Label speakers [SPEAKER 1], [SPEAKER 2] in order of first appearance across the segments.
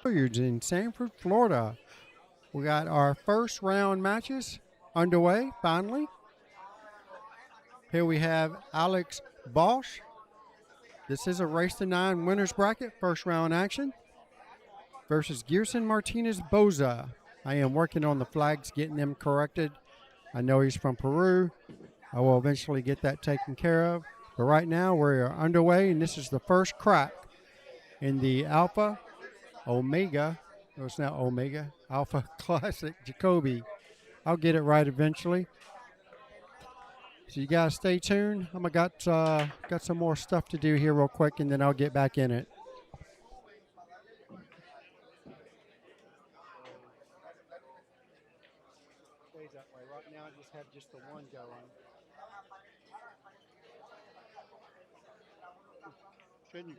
[SPEAKER 1] Billiards in Sanford, Florida. We got our first round matches underway finally. Here we have Alex Bausch. This is a race to 9 winners bracket, first round action, versus Gerson Martinez Boza. I am working on the flags, getting them corrected. I know he's from Peru. I will eventually get that taken care of. But right now we're underway, and this is the first crack in the Alfa Omega. No, it's not Omega. Alfa Classic Jacoby. I'll get it right eventually. So you guys stay tuned. I'm got some more stuff to do here real quick, and then I'll get back in it. Stays that way. Right now, I just have just the one going. Shouldn't.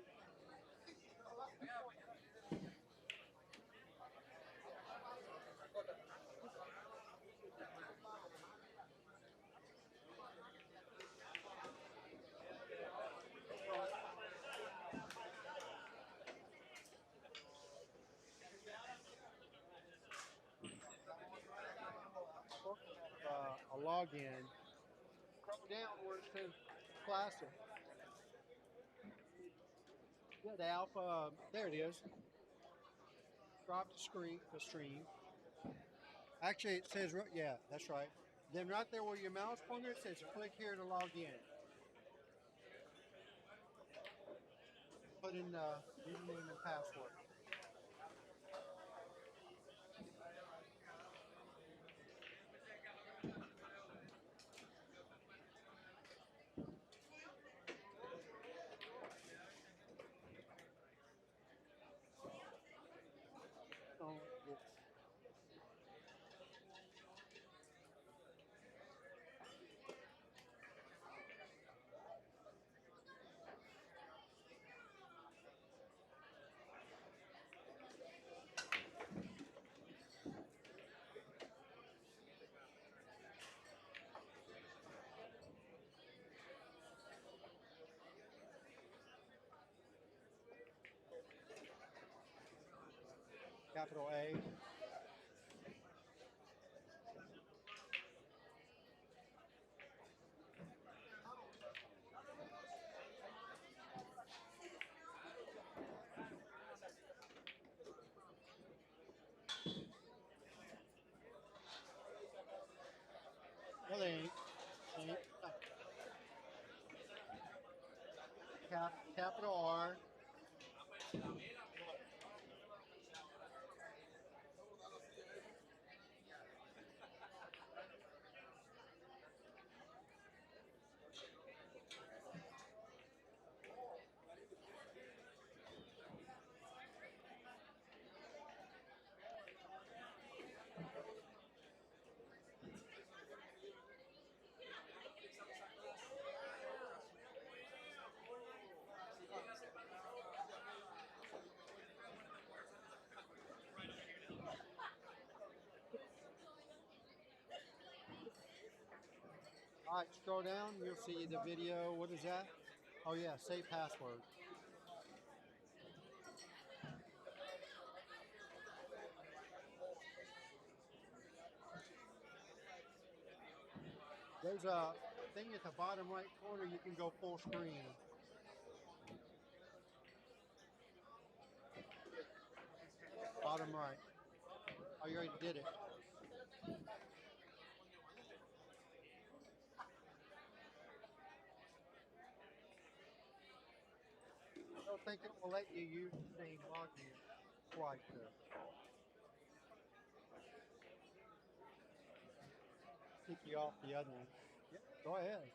[SPEAKER 1] A login. Scroll down where it says classic. Yeah, the Alpha. There it is. Drop the stream. Actually, it says, yeah, that's right. Then right there where your mouse pointer, it says click here to log in. Put in the username and password. So, capital A. Well, they ain't. Capital R. All right, scroll down. You'll see the video. What is that? Oh, yeah, save password. There's a thing at the bottom right corner. You can go full screen. Bottom right. Oh, you already did it. I don't think it will let you use the same login twice. Kick you off the other one. Yep, go ahead.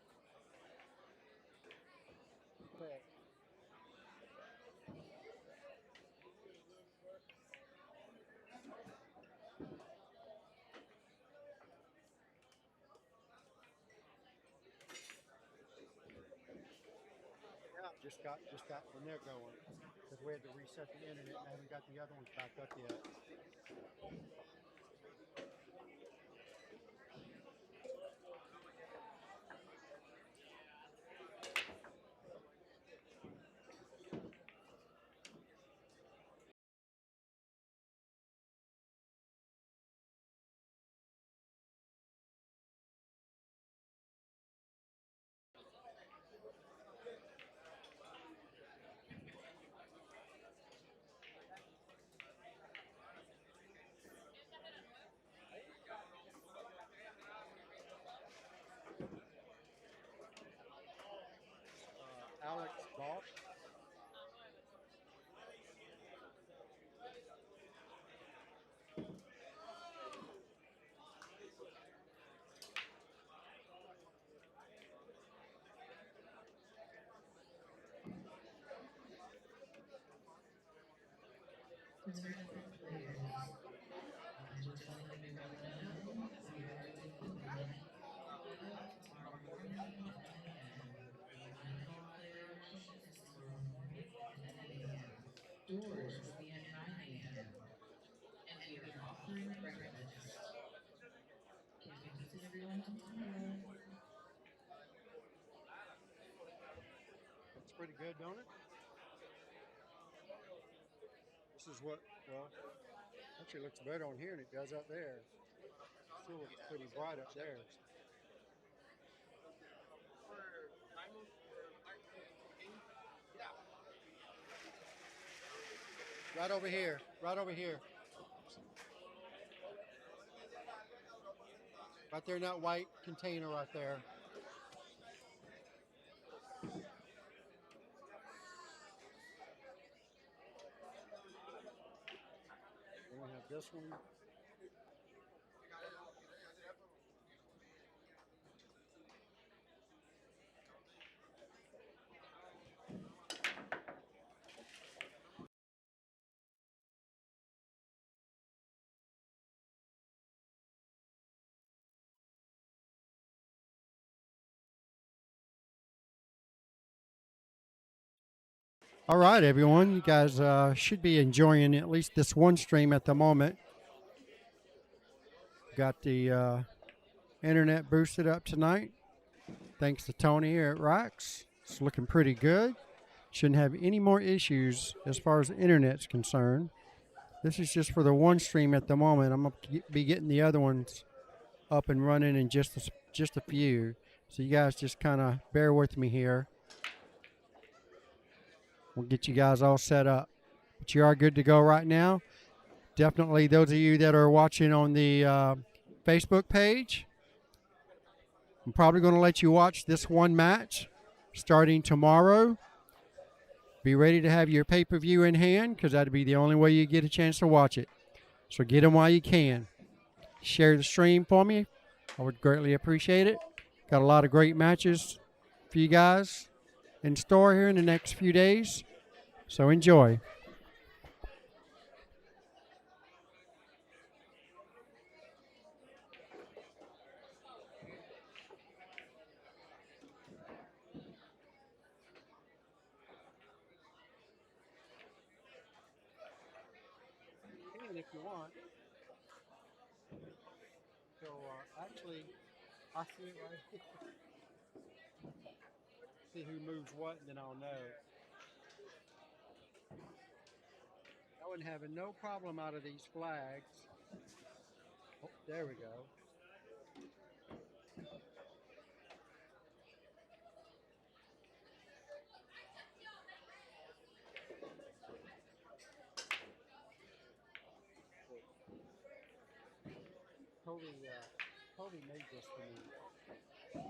[SPEAKER 1] Go ahead. Yeah, just got when they're going because we had to reset the internet. I haven't got the other ones back up yet.
[SPEAKER 2] Doors will be at 9 a.m. and we will be offering breakfast. Can't be missing everyone tomorrow.
[SPEAKER 1] Looks pretty good, don't it? This is what, well, actually looks better on here than it does up there. Still looks pretty bright up there. Right over here, right over here. Right there in that white container right there. Then we have this one. All right, everyone. You guys should be enjoying at least this one stream at the moment. Got the internet boosted up tonight. Thanks to Tony here at Rocks. It's looking pretty good. Shouldn't have any more issues as far as the internet's concerned. This is just for the one stream at the moment. I'm going to be getting the other ones up and running in just a few. So you guys just kind of bear with me here. We'll get you guys all set up. But you are good to go right now. Definitely those of you that are watching on the Facebook page, I'm probably going to let you watch this one match starting tomorrow. Be ready to have your pay-per-view in hand because that'll be the only way you get a chance to watch it. So get them while you can. Share the stream for me. I would greatly appreciate it. Got a lot of great matches for you guys in store here in the next few days. So enjoy. And if you want. So actually, I see it right here. See who moves what, and then I'll know. I wasn't having no problem out of these flags. Oh, there we go. Toby made this for me.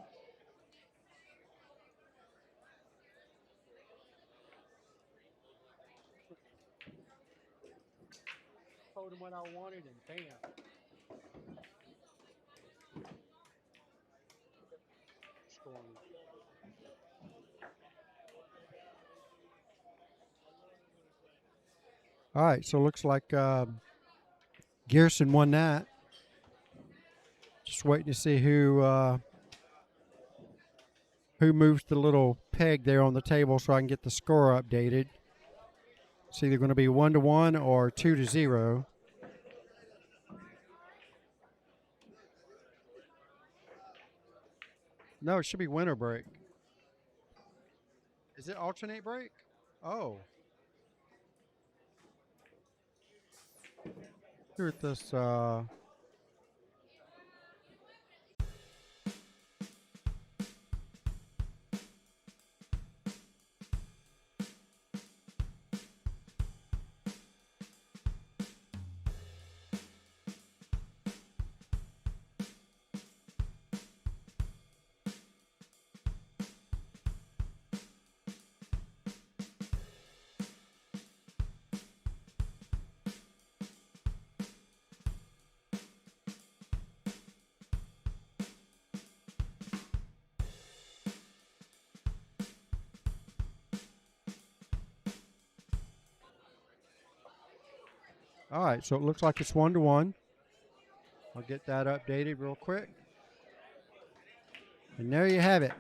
[SPEAKER 1] Told him what I wanted, and bam. Scoring. All right, so it looks like Gerson won that. Just waiting to see who moves the little peg there on the table so I can get the score updated. It's either going to be 1-1 or 2-0. No, it should be winter break. Is it alternate break? Oh. Here at this. All right, so it looks like it's 1-1. I'll get that updated real quick. And there you have it.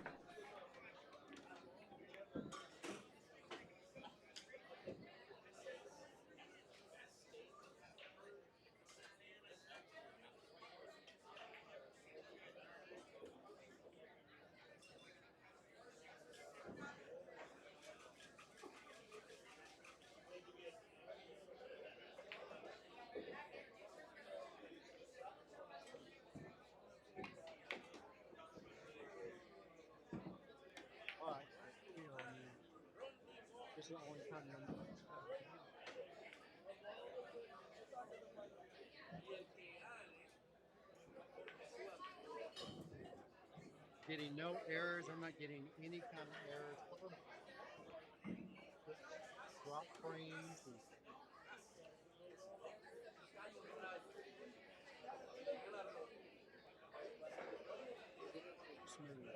[SPEAKER 1] the only time I'm getting no errors. I'm not getting any kind of errors. Drop frames and smooth.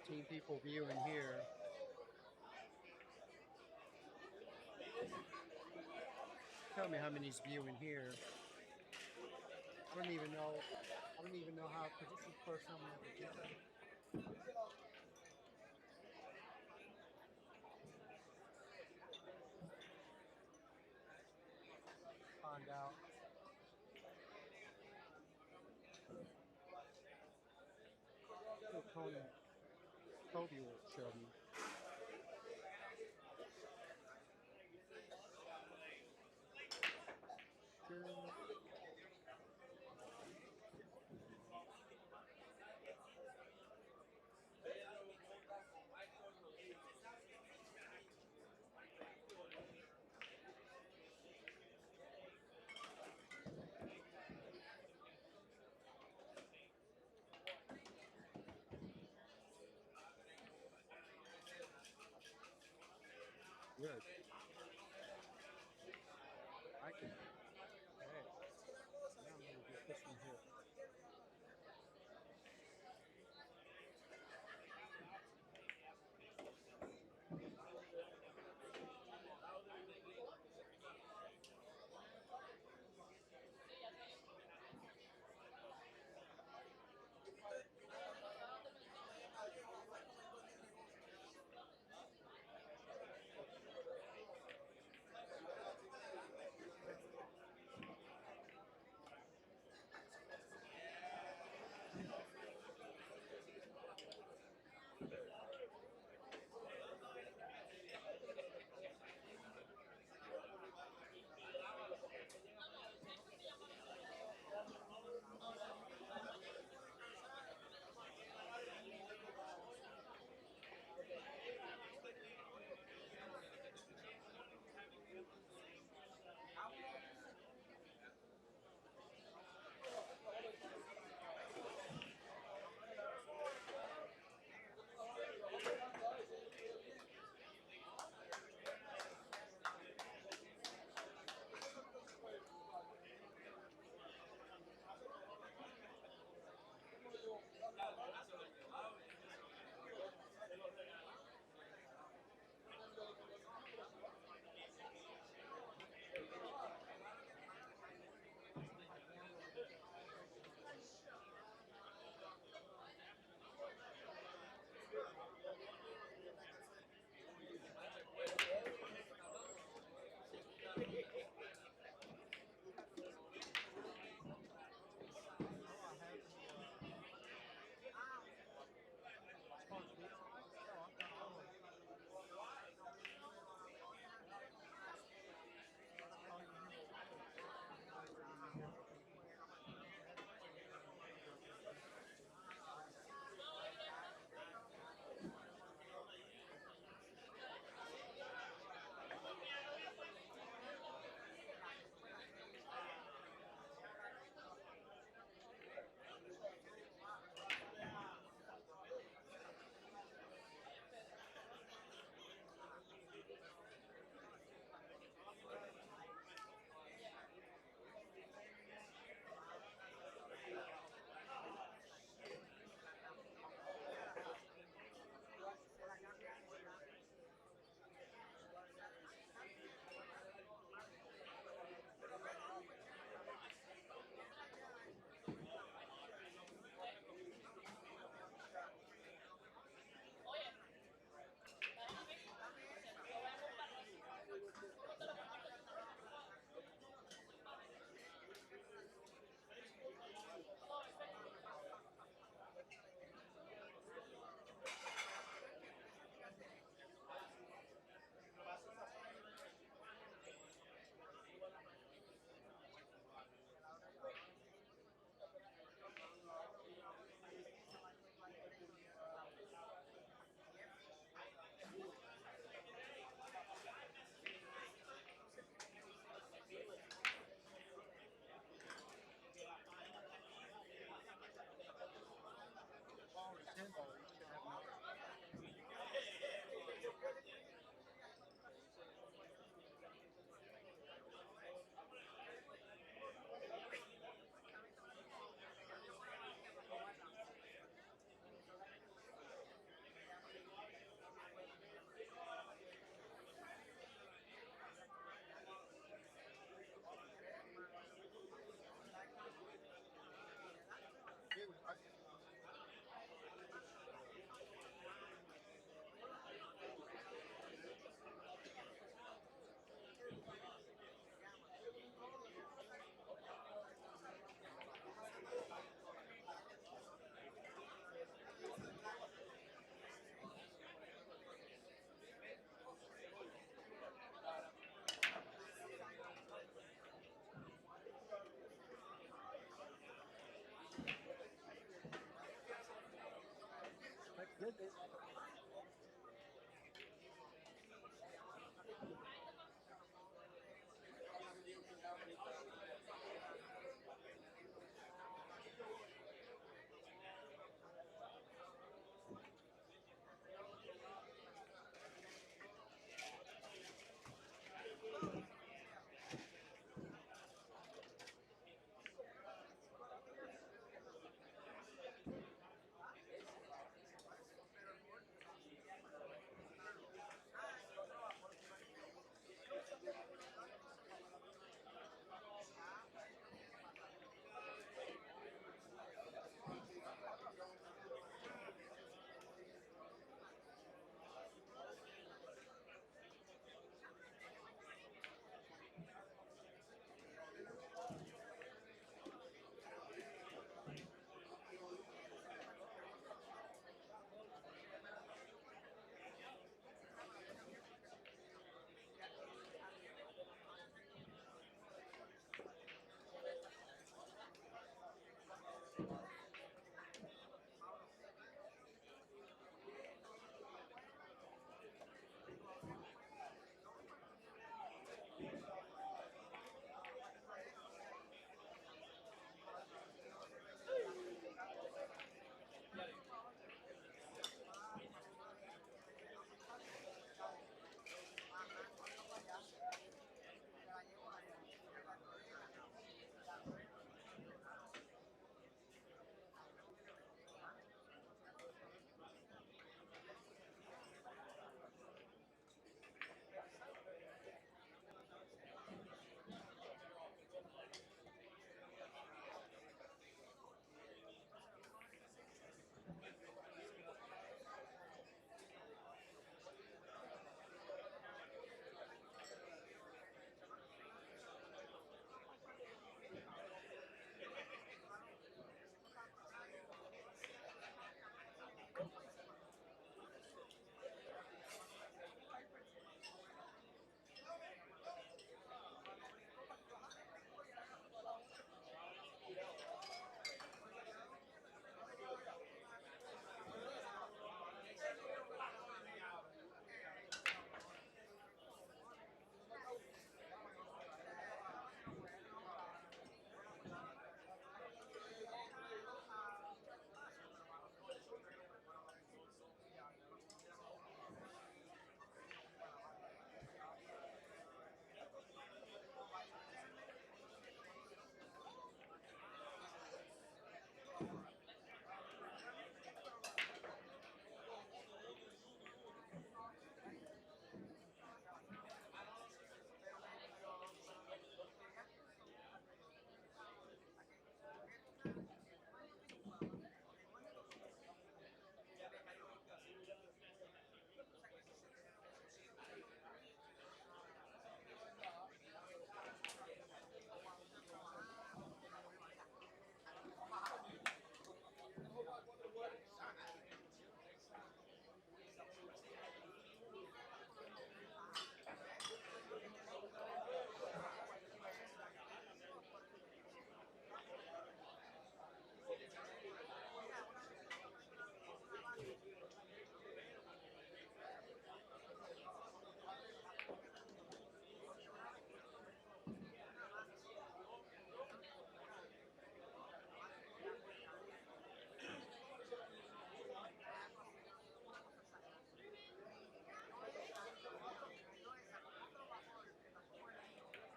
[SPEAKER 1] Team people viewing here. Tell me how many's viewing here. I don't even know. I don't even know how, because this is the first time I'm ever doing it. Find out. Kobe will show me. Good. I can. Hey, now I'm going to get this one here.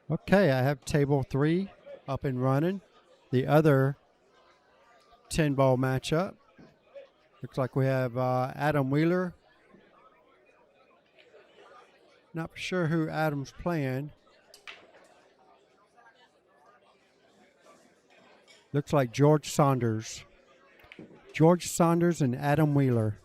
[SPEAKER 1] Okay, I have table 3 up and running. The other 10-ball matchup. Looks like we have Adam Wheeler. Not sure who Adam's playing. Looks like George Saunders. George Saunders and Adam Wheeler.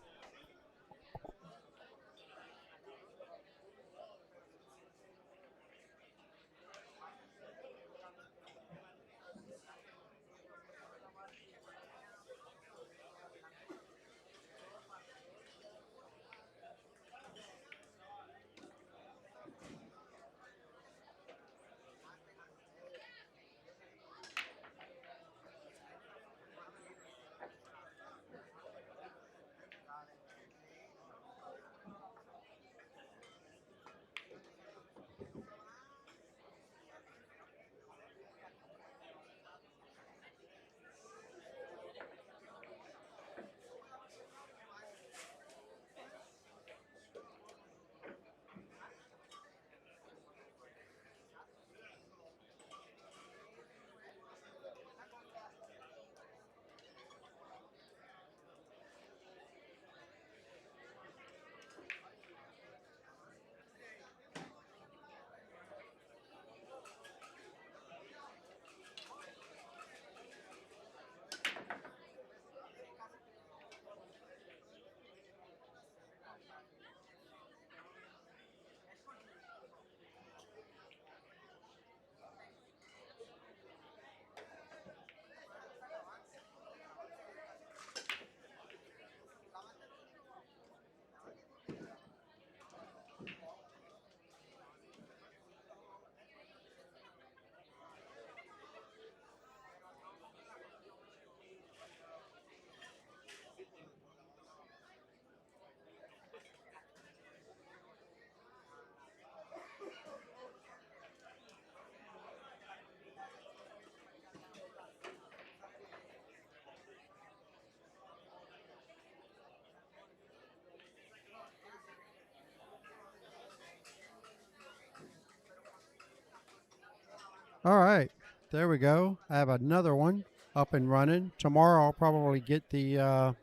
[SPEAKER 1] All right, there we go. I have another one up and running. Tomorrow I'll probably get the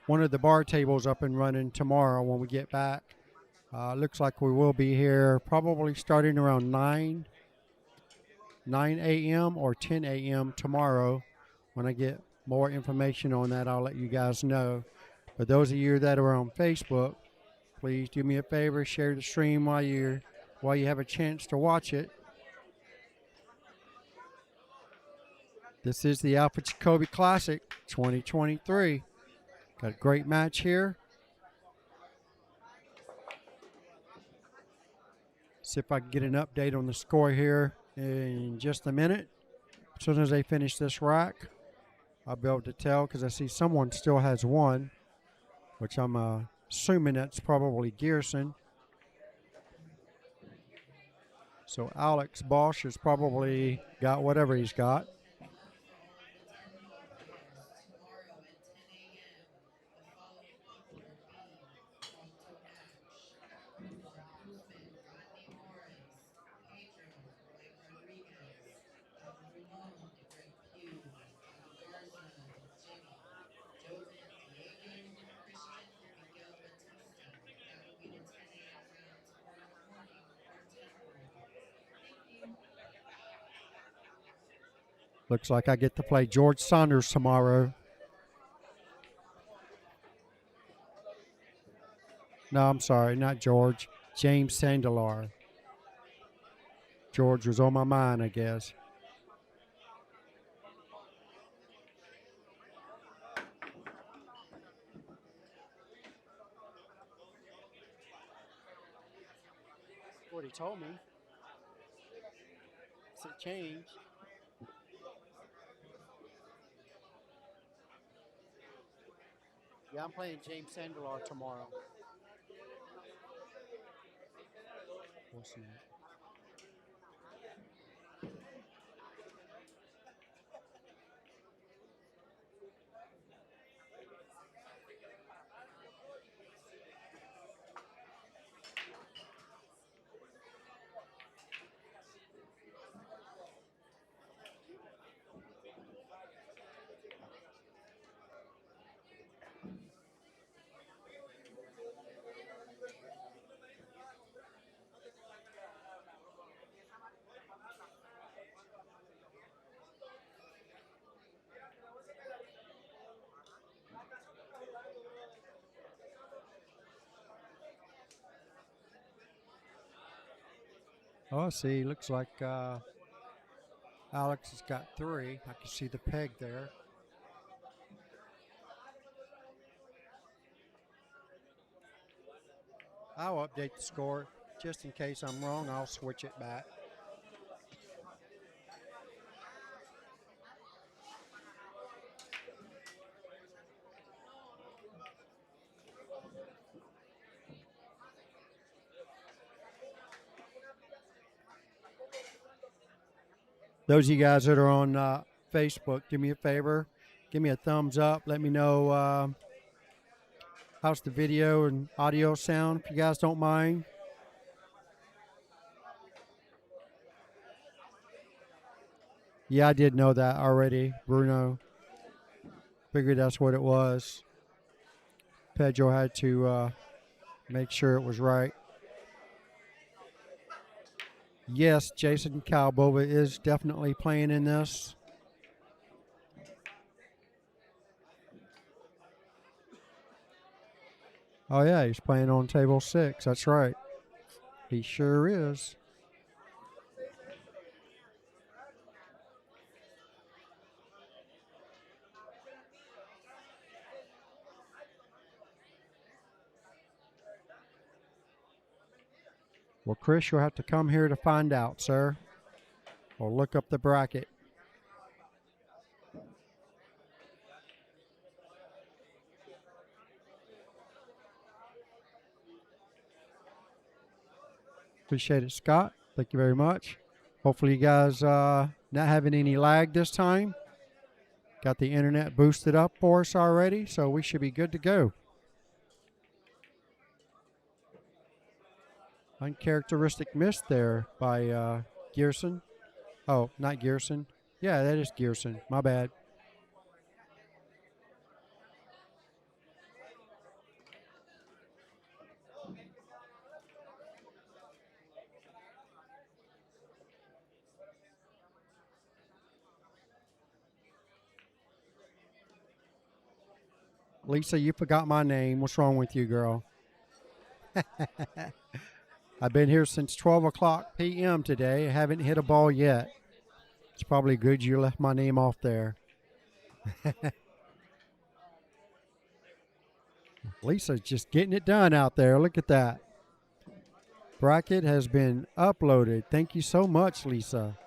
[SPEAKER 1] one of the bar tables up and running tomorrow when we get back. Looks like we will be here probably starting around 9 a.m. or 10 a.m. tomorrow. When I get more information on that, I'll let you guys know. But those of you that are on Facebook, please do me a favor, share the stream while you have a chance to watch it. This is the Alfa Jacoby Classic 2023. Got a great match here. See if I can get an update on the score here in just a minute. As soon as they finish this rack, I'll be able to tell because I see someone still has one, which I'm assuming that's probably Gerson. So Alex Bausch has probably got whatever he's got. Looks like I get to play George Saunders tomorrow. No, I'm sorry, not George. James Sandelar. George was on my mind, I guess. What he told me. It's a change. Yeah, I'm playing James Sandelar tomorrow. What's that? Oh, see, looks like Alex has got 3. I can see the peg there. I'll update the score. Just in case I'm wrong, I'll switch it back. Those of you guys that are on Facebook, do me a favor. Give me a thumbs up. Let me know how's the video and audio sound, if you guys don't mind. Yeah, I did know that already, Bruno. Figured that's what it was. Pedro had to make sure it was right. Yes, Jason Calbova is definitely playing in this. Oh, yeah, he's playing on table 6. That's right. He sure is. Well, Chris, you'll have to come here to find out, sir. Or look up the bracket. Appreciate it, Scott. Thank you very much. Hopefully you guys not having any lag this time. Got the internet boosted up for us already, so we should be good to go. Uncharacteristic miss there by Gerson. Oh, not Gerson. Yeah, that is Gerson. My bad. Lisa, you forgot my name. What's wrong with you, girl? I've been here since 12 o'clock p.m. today. I haven't hit a ball yet. It's probably good you left my name off there. Lisa's just getting it done out there. Look at that. Bracket has been uploaded. Thank you so much, Lisa.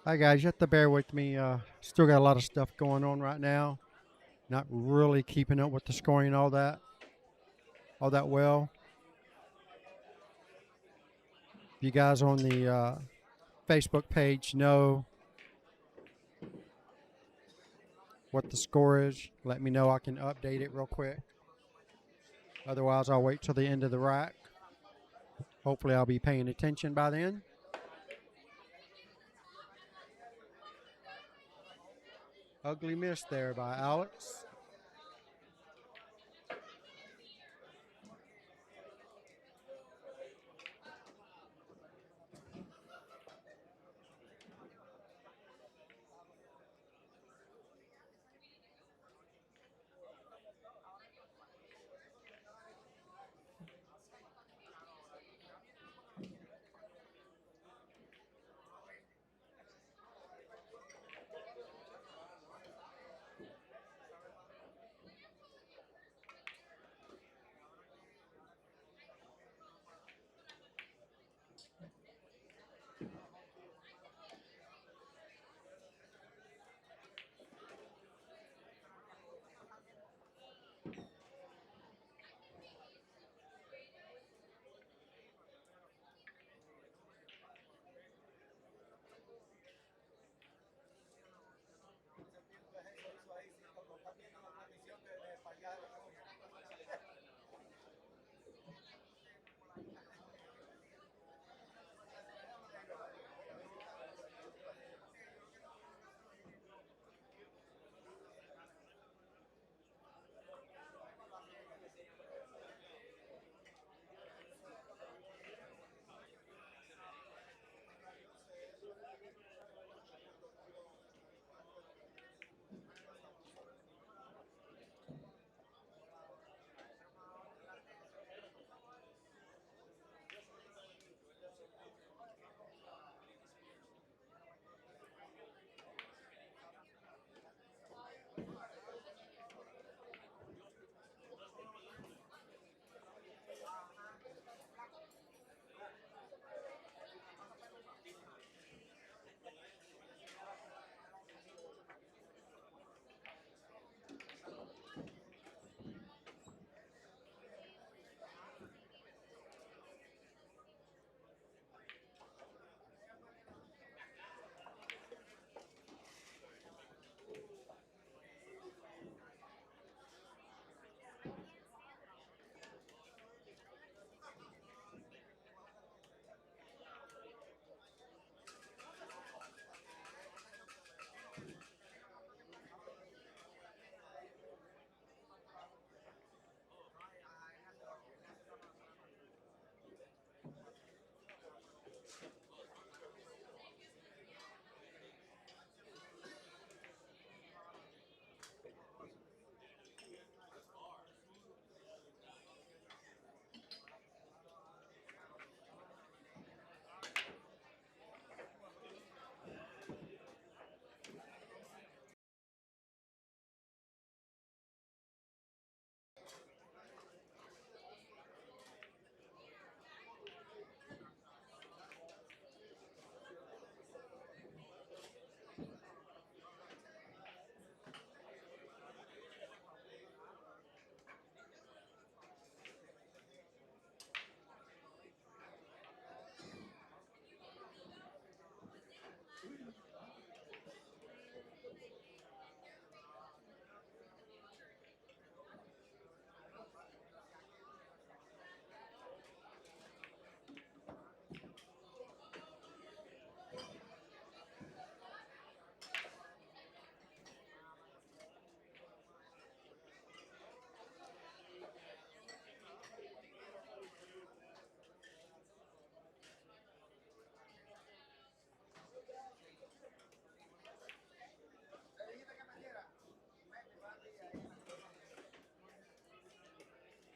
[SPEAKER 1] Hi, guys. You have to bear with me. Still got a lot of stuff going on right now. Not really keeping up with the scoring and all that. all that well. You guys on the Facebook page know what the score is. Let me know. I can update it real quick. Otherwise, I'll wait till the end of the rack. Hopefully, I'll be paying attention by then. Ugly miss there by Alex.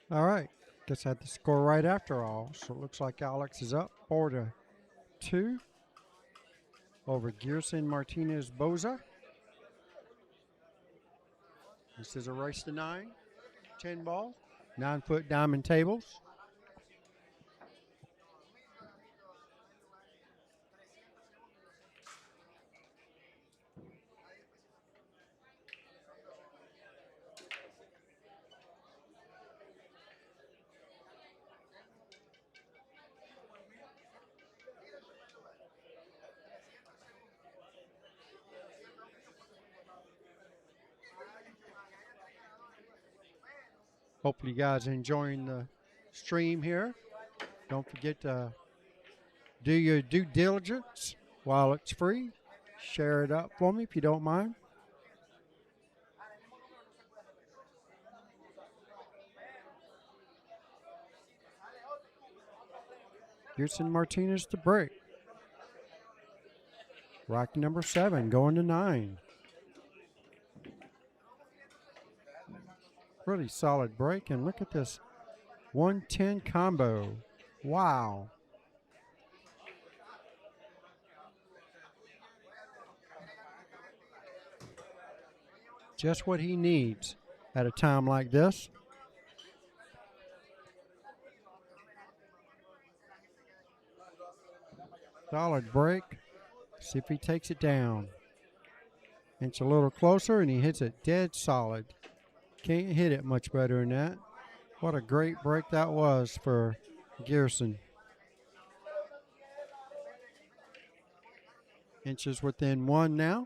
[SPEAKER 1] All right. Guess I had the score right after all. So it looks like Alex is up 4-2 over Gerson Martinez Boza. This is a race to 9, 10 ball, 9-foot diamond tables. Hopefully you guys are enjoying the stream here. Don't forget to do your due diligence while it's free. Share it up for me if you don't mind. Gerson Martinez to break. Rack number 7 going to 9. Really solid break, and look at this 110 combo. Wow. Just what he needs at a time like this. Solid break. See if he takes it down. It's a little closer, and he hits it dead solid. Can't hit it much better than that. What a great break that was for Gerson. Inches within 1 now.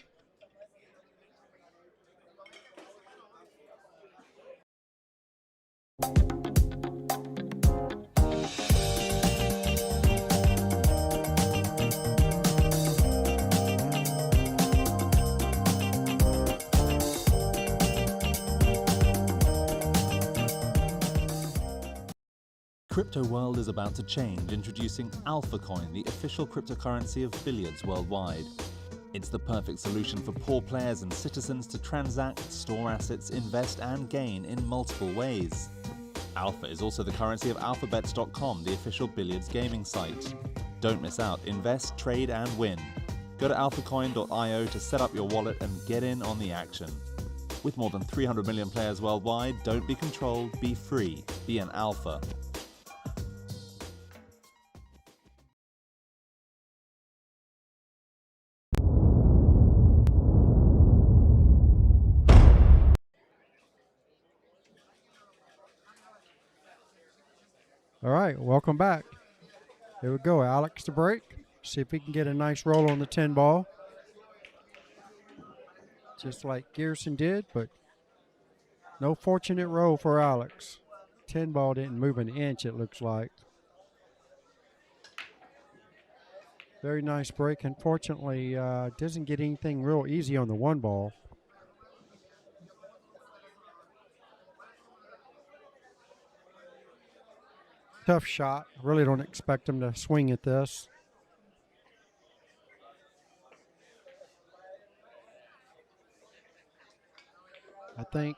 [SPEAKER 3] Crypto world is about to change, introducing Alpha Coin, the official cryptocurrency of billiards worldwide. It's the perfect solution for poor players and citizens to transact, store assets, invest and gain in multiple ways. Alpha is also the currency of alphabets.com, the official billiards gaming site. Don't miss out. Invest, trade and win. Go to alphacoin.io to set up your wallet and get in on the action. With more than 300 million players worldwide, don't be controlled, be free, be an alpha.
[SPEAKER 1] All right, welcome back. Here we go, Alex to break. See if he can get a nice roll on the 10 ball. Just like Gerson did, but no fortunate roll for Alex. 10 ball didn't move an inch, it looks like. Very nice break. Unfortunately, doesn't get anything real easy on the 1 ball. Tough shot. Really don't expect him to swing at this. I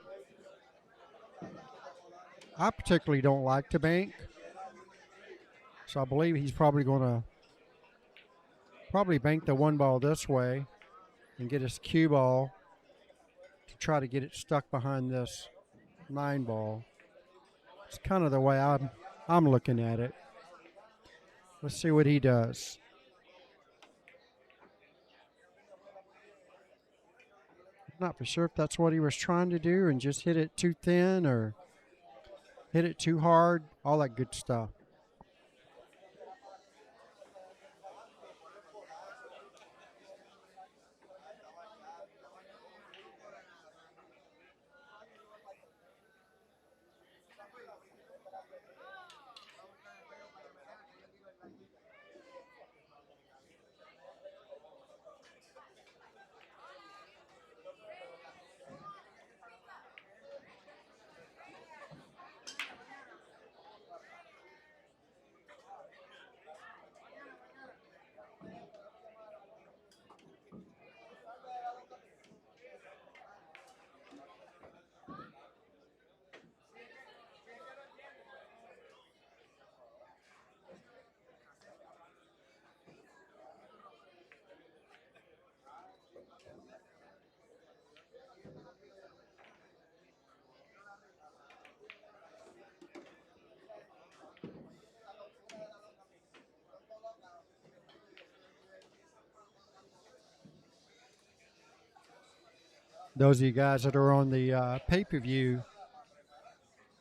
[SPEAKER 1] particularly don't like to bank, so I believe he's probably going to bank the 1 ball this way and get his cue ball to try to get it stuck behind this 9 ball. It's kind of the way I'm looking at it. Let's see what he does. I'm not for sure if that's what he was trying to do and just hit it too thin or hit it too hard, all that good stuff. Those of you guys that are on the pay-per-view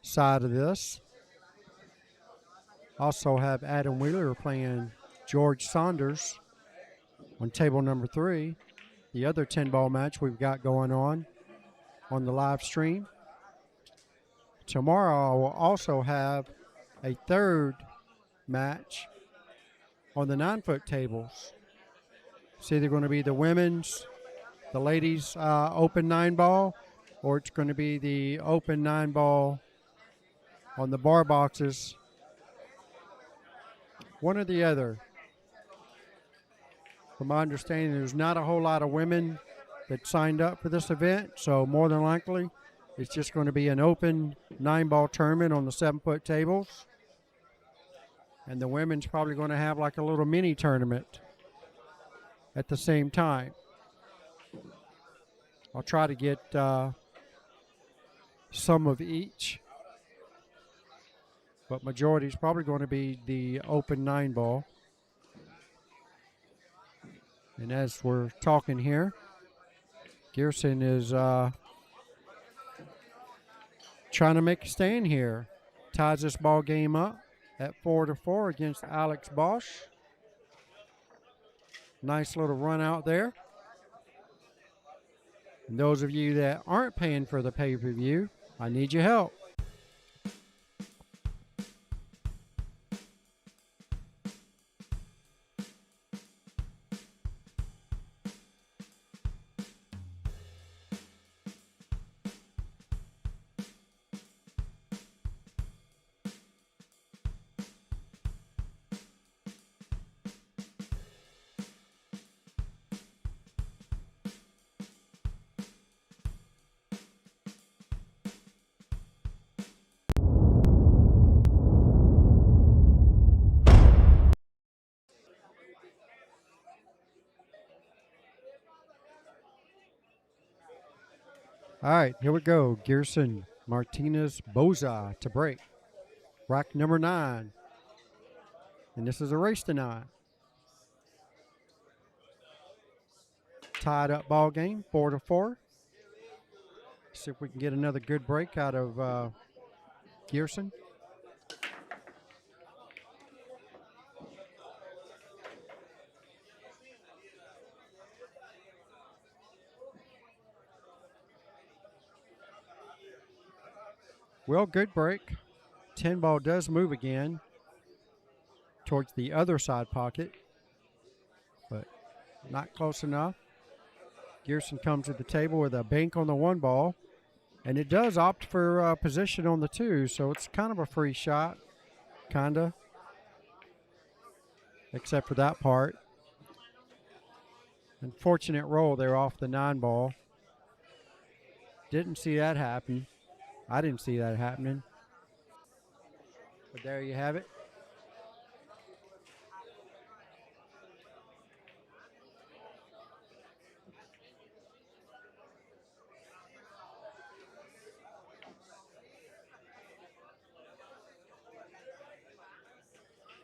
[SPEAKER 1] side of this also have Adam Wheeler playing George Saunders on table number 3. The other 10-ball match we've got going on the live stream. Tomorrow I will also have a third match on the 9-foot tables. It's either going to be the ladies open 9-ball, or it's going to be the open 9-ball on the bar boxes. One or the other. From my understanding, there's not a whole lot of women that signed up for this event, so more than likely it's just going to be an open 9-ball tournament on the 7-foot tables. And the women's probably going to have like a little mini tournament at the same time. I'll try to get some of each, but majority is probably going to be the open 9-ball. And as we're talking here, Gerson is trying to make a stand here. Ties this ball game up at 4-4 against Alex Bausch. Nice little run out there. And those of you that aren't paying for the pay-per-view, I need your help. All right, here we go. Gerson Martinez Boza to break. Rack number 9. And this is a race to 9. Tied up ball game, 4-4. See if we can get another good break out of Gerson. Well, good break. 10-ball does move again towards the other side pocket, but not close enough. Gerson comes to the table with a bank on the 1-ball, and it does opt for position on the 2, so it's kind of a free shot, kind of, except for that part. Unfortunate roll there off the 9-ball. Didn't see that happen. I didn't see that happening. But there you have it.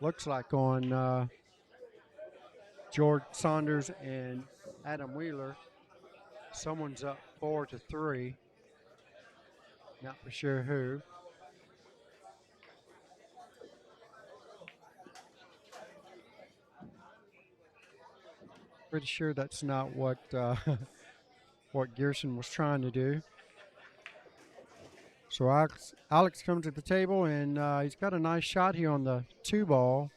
[SPEAKER 1] Looks like on George Saunders and Adam Wheeler, someone's up 4-3. Not for sure who. Pretty sure that's not what what Gerson was trying to do. So Alex comes to the table, and he's got a nice shot here on the 2-ball.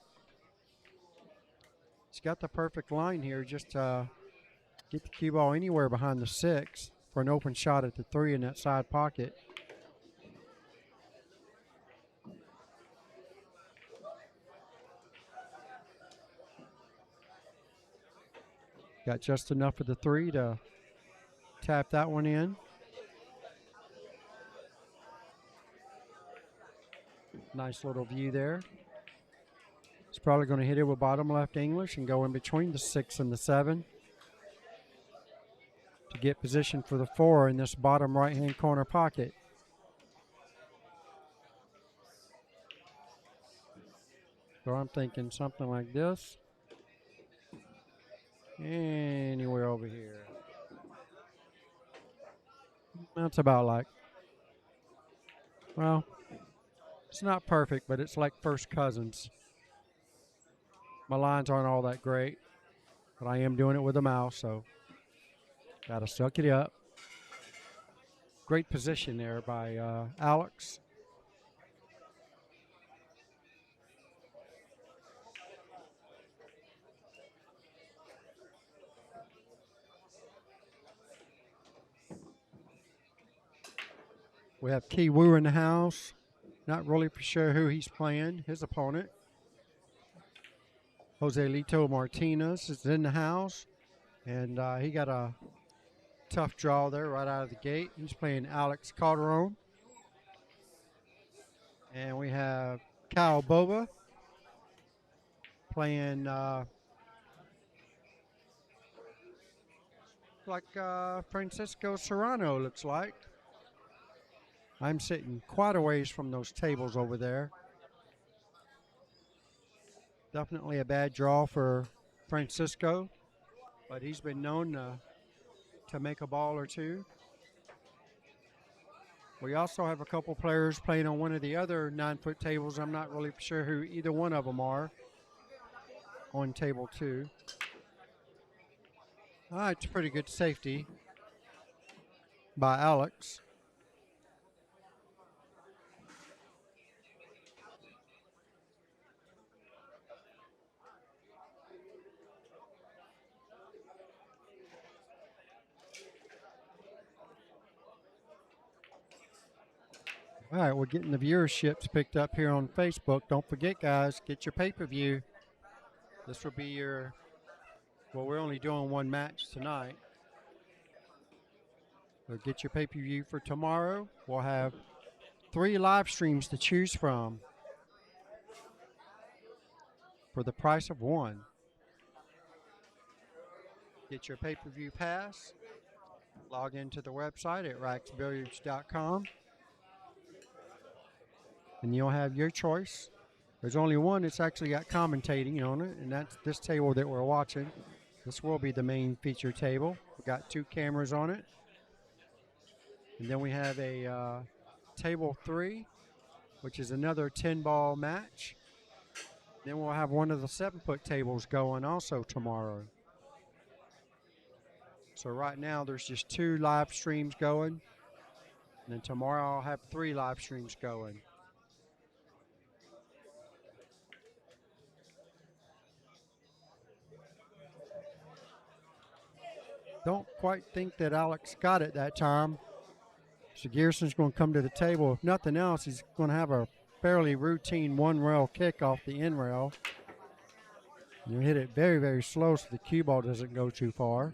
[SPEAKER 1] He's got the perfect line here, just get the cue ball anywhere behind the 6 for an open shot at the 3 in that side pocket. Got just enough of the 3 to tap that one in. Nice little view there. He's probably going to hit it with bottom left English and go in between the 6 and the 7 to get position for the 4 in this bottom right-hand corner pocket. So I'm thinking something like this. Anywhere over here. That's about like, well, it's not perfect, but it's like first cousins. My lines aren't all that great, but I am doing it with a mouse, so gotta suck it up. Great position there by Alex. We have Ki Woo in the house. Not really for sure who he's playing, his opponent. Joselito Martinez is in the house. And he got a tough draw there right out of the gate. He's playing Alex Calderon. And we have Kyle Boba playing Francisco Serrano, looks like. I'm sitting quite a ways from those tables over there. Definitely a bad draw for Francisco, but he's been known to make a ball or two. We also have a couple players playing on one of the other 9-foot tables. I'm not really sure who either one of them are on table 2. It's pretty good safety by Alex. All right, we're getting the viewerships picked up here on Facebook. Don't forget, guys, get your pay-per-view. This will be your, well, we're only doing one match tonight. So get your pay-per-view for tomorrow. We'll have 3 live streams to choose from for the price of 1. Get your pay-per-view pass. Log into the website at racksbilliards.com. And you'll have your choice. There's only one that's actually got commentating on it, and that's this table that we're watching. This will be the main feature table. We've got 2 cameras on it. And then we have a table 3, which is another 10-ball match. Then we'll have one of the 7-foot tables going also tomorrow. So right now there's just 2 live streams going. And then tomorrow I'll have 3 live streams going. Don't quite think that Alex got it that time. So Gerson's going to come to the table. If nothing else, he's going to have a fairly routine 1-rail kick off the end rail. You hit it very, very slow so the cue ball doesn't go too far.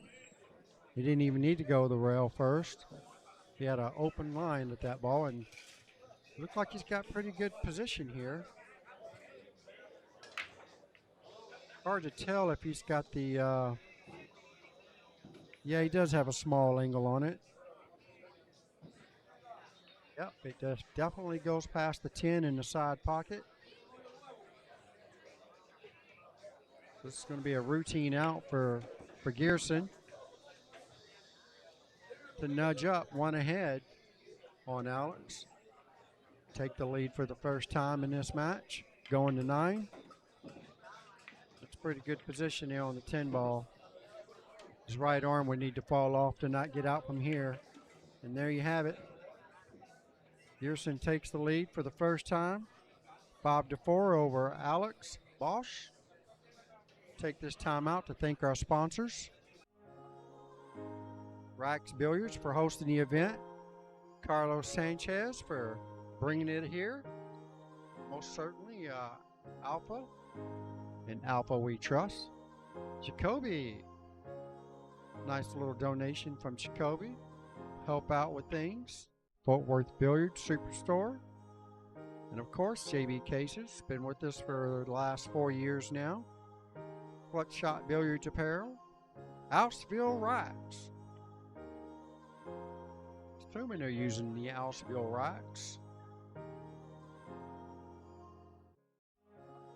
[SPEAKER 1] He didn't even need to go the rail first. He had an open line with that ball, and looked like he's got pretty good position here. Hard to tell if he's got the, yeah, he does have a small angle on it. Yep, it definitely goes past the 10 in the side pocket. This is going to be a routine out for Gerson to nudge up 1 ahead on Alex. Take the lead for the first time in this match, going to 9. That's pretty good position there on the 10 ball. His right arm would need to fall off to not get out from here. And there you have it. Gerson takes the lead for the first time. 5-4 over Alex Bausch. Take this time out to thank our sponsors. Racks Billiards for hosting the event. Carlos Sanchez for bringing it here. Most certainly Alfa, and Alfa we trust. Jacoby. Nice little donation from Jacoby. Help out with things. Fort Worth Billiards Superstore. And of course, JB Cases. Been with us for the last 4 years now. Clutch Shot Billiards Apparel. Houseville Racks. Assuming they're using the Houseville Racks.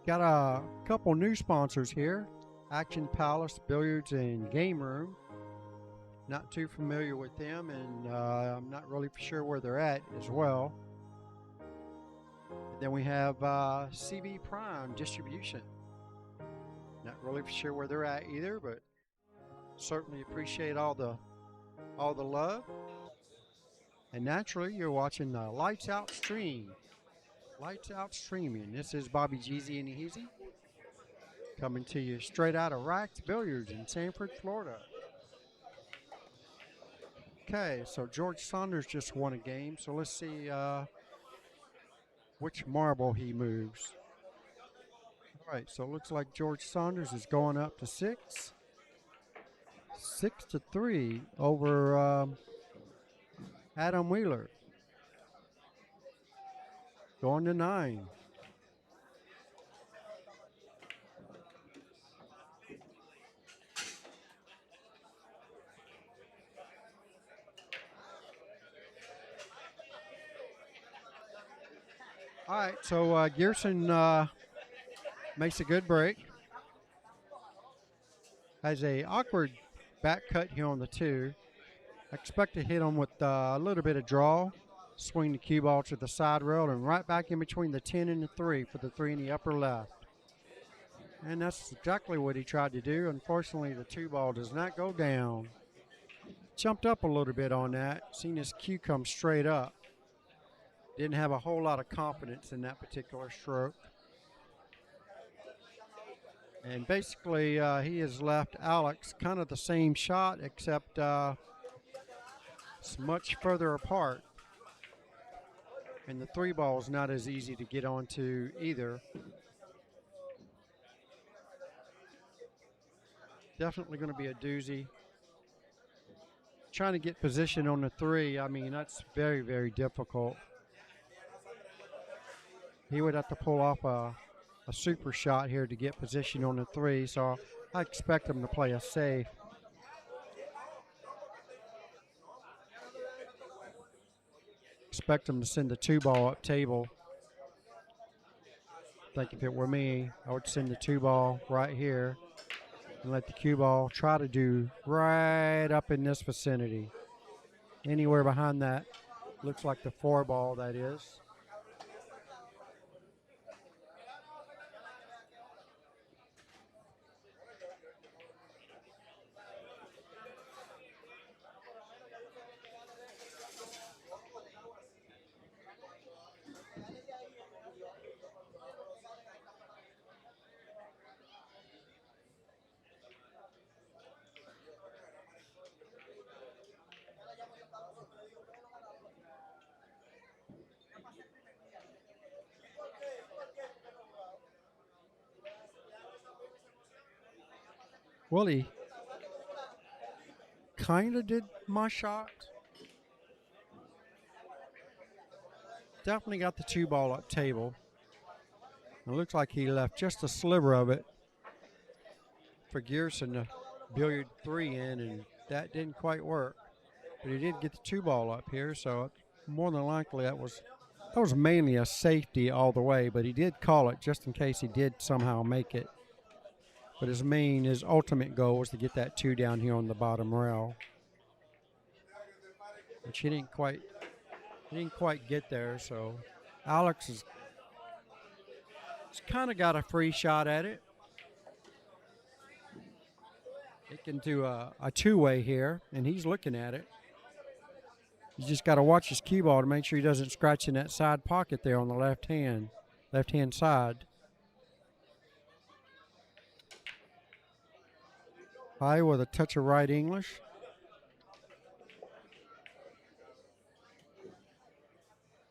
[SPEAKER 1] Got a couple new sponsors here. Action Palace Billiards and Game Room. Not too familiar with them, and I'm not really sure where they're at as well. And then we have CB Prime Distribution. Not really sure where they're at either, but certainly appreciate all the love. And naturally, you're watching the Lights Out stream. Lights Out streaming. This is Bobby Jeezy and Easy coming to you straight out of Racks Billiards in Sanford, Florida. Okay, so George Saunders just won a game, so let's see which marble he moves. All right, so it looks like George Saunders is going up to 6. 6-3 over Adam Wheeler. Going to 9. All right, so Gerson makes a good break. Has a awkward back cut here on the 2. I expect to hit him with a little bit of draw. Swing the cue ball to the side rail and right back in between the 10 and the 3 for the 3 in the upper left. And that's exactly what he tried to do. Unfortunately, the 2 ball does not go down. Jumped up a little bit on that. Seen his cue come straight up. Didn't have a whole lot of confidence in that particular stroke. And basically, he has left Alex kind of the same shot, except it's much further apart. And the 3 ball is not as easy to get onto either. Definitely going to be a doozy. Trying to get position on the 3, I mean, that's very, very difficult. He would have to pull off a super shot here to get position on the 3, so I expect him to play a safe. Expect him to send the 2 ball up table. I think if it were me, I would send the 2 ball right here and let the cue ball try to do right up in this vicinity. Anywhere behind that, looks like the 4 ball, that is. Well, he kind of did my shot. Definitely got the 2 ball up table. It looks like he left just a sliver of it for Gerson to billiard 3 in, and that didn't quite work. But he did get the 2 ball up here, so more than likely that was mainly a safety all the way, but he did call it just in case he did somehow make it. But his ultimate goal was to get that 2 down here on the bottom rail, which he didn't quite get there. So Alex has kind of got a free shot at it. It can do a 2-way here, and he's looking at it. You just got to watch his cue ball to make sure he doesn't scratch in that side pocket there on the left hand side. High with a touch of right English.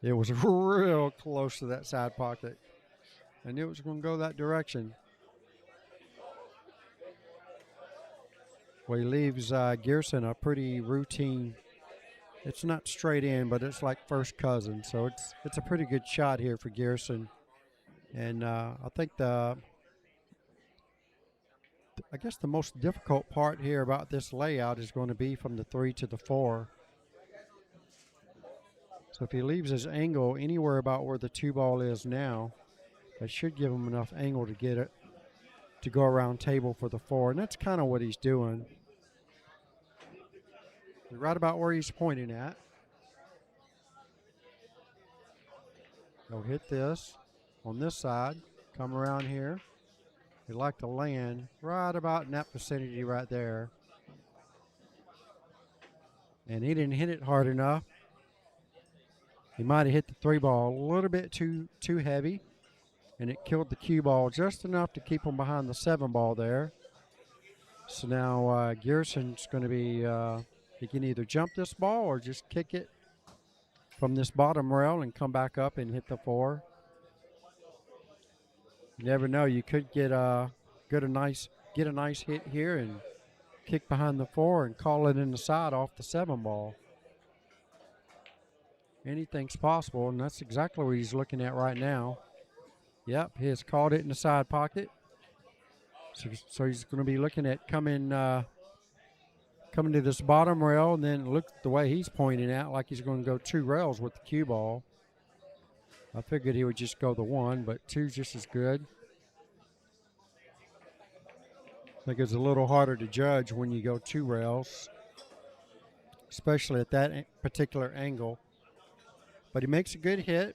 [SPEAKER 1] It was real close to that side pocket. I knew it was going to go that direction. Well, he leaves Gerson a pretty routine. It's not straight in, but it's like first cousin. So it's a pretty good shot here for Gerson. And I think I guess the most difficult part here about this layout is going to be from the 3 to the 4. So if he leaves his angle anywhere about where the 2 ball is now, that should give him enough angle to get it to go around table for the 4. And that's kind of what he's doing. Right about where he's pointing at. He'll hit this on this side, come around here. He'd like to land right about in that vicinity right there. And he didn't hit it hard enough. He might have hit the 3 ball a little bit too heavy, and it killed the cue ball just enough to keep him behind the 7 ball there. So now Gerson's going to be He can either jump this ball or just kick it from this bottom rail and come back up and hit the 4. You never know. You could get a nice hit here and kick behind the 4 and call it in the side off the 7 ball. Anything's possible, and that's exactly what he's looking at right now. Yep, he has caught it in the side pocket. So he's going to be looking at coming to this bottom rail, and then look the way he's pointing at, like he's going to go 2 rails with the cue ball. I figured he would just go the 1, but 2's just as good. I think it's a little harder to judge when you go 2 rails, especially at that particular angle. But he makes a good hit,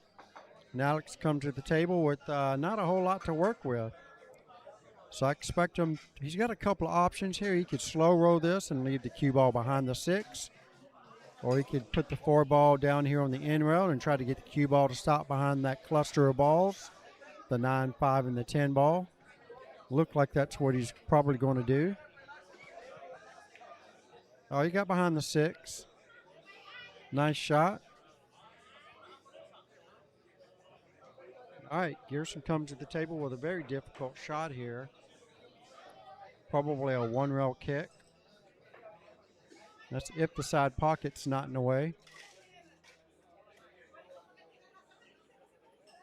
[SPEAKER 1] and Alex comes to the table with not a whole lot to work with. So I expect him, he's got a couple of options here. He could slow roll this and leave the cue ball behind the 6, or he could put the 4 ball down here on the end rail and try to get the cue ball to stop behind that cluster of balls, the 9, 5, and the 10 ball. Look like that's what he's probably going to do. Oh, he got behind the 6. Nice shot. All right, Gerson comes to the table with a very difficult shot here. Probably a 1 rail kick. That's if the side pocket's not in the way,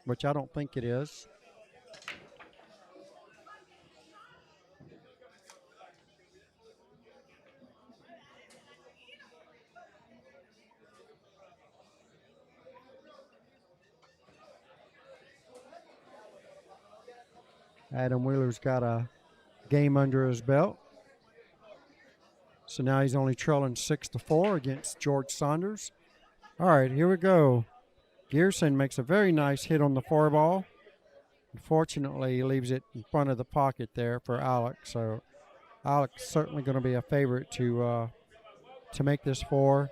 [SPEAKER 1] which I don't think it is. Adam Wheeler's got a game under his belt. So now he's only trailing 6-4 against George Saunders. All right, here we go. Gerson makes a very nice hit on the 4 ball. Unfortunately, he leaves it in front of the pocket there for Alex. So Alex certainly going to be a favorite to make this 4.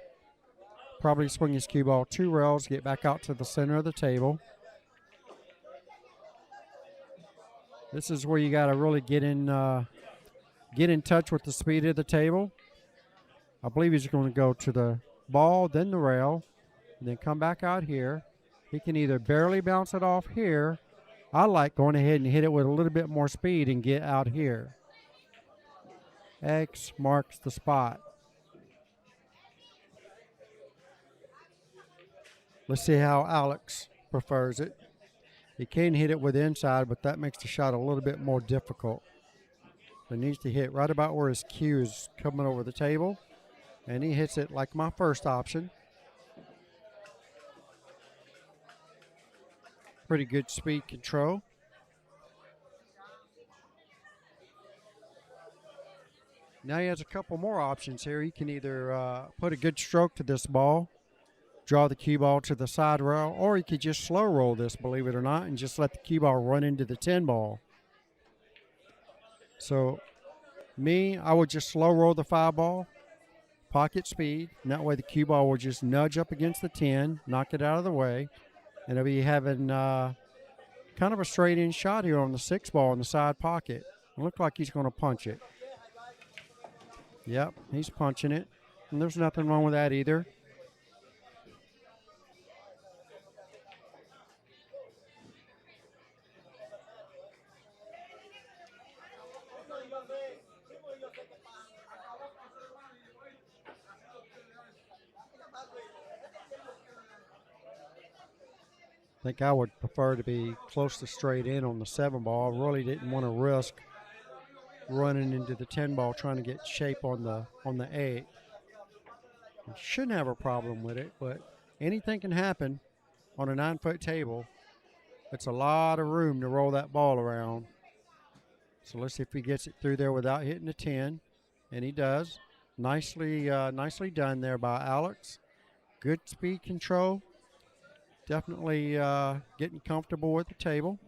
[SPEAKER 1] Probably swing his cue ball 2 rails, get back out to the center of the table. This is where you got to really get in touch with the speed of the table. I believe he's going to go to the ball, then the rail, and then come back out here. He can either barely bounce it off here. I like going ahead and hit it with a little bit more speed and get out here. X marks the spot. Let's see how Alex prefers it. He can hit it with the inside, but that makes the shot a little bit more difficult. He needs to hit right about where his cue is coming over the table, and he hits it like my first option. Pretty good speed control. Now he has a couple more options here. He can either put a good stroke to this ball, draw the cue ball to the side rail, or he could just slow roll this, believe it or not, and just let the cue ball run into the 10 ball. So me, I would just slow roll the 5 ball, pocket speed, and that way the cue ball will just nudge up against the 10, knock it out of the way, and he'll be having kind of a straight in shot here on the 6 ball in the side pocket. It looks like he's going to punch it. Yep, he's punching it, and there's nothing wrong with that either. I think I would prefer to be close to straight in on the 7 ball. I really didn't want to risk running into the 10 ball trying to get shape on the 8. You shouldn't have a problem with it, but anything can happen on a 9-foot table. It's a lot of room to roll that ball around. So let's see if he gets it through there without hitting the 10, and he does. Nicely done there by Alex. Good speed control. Definitely getting comfortable with the table.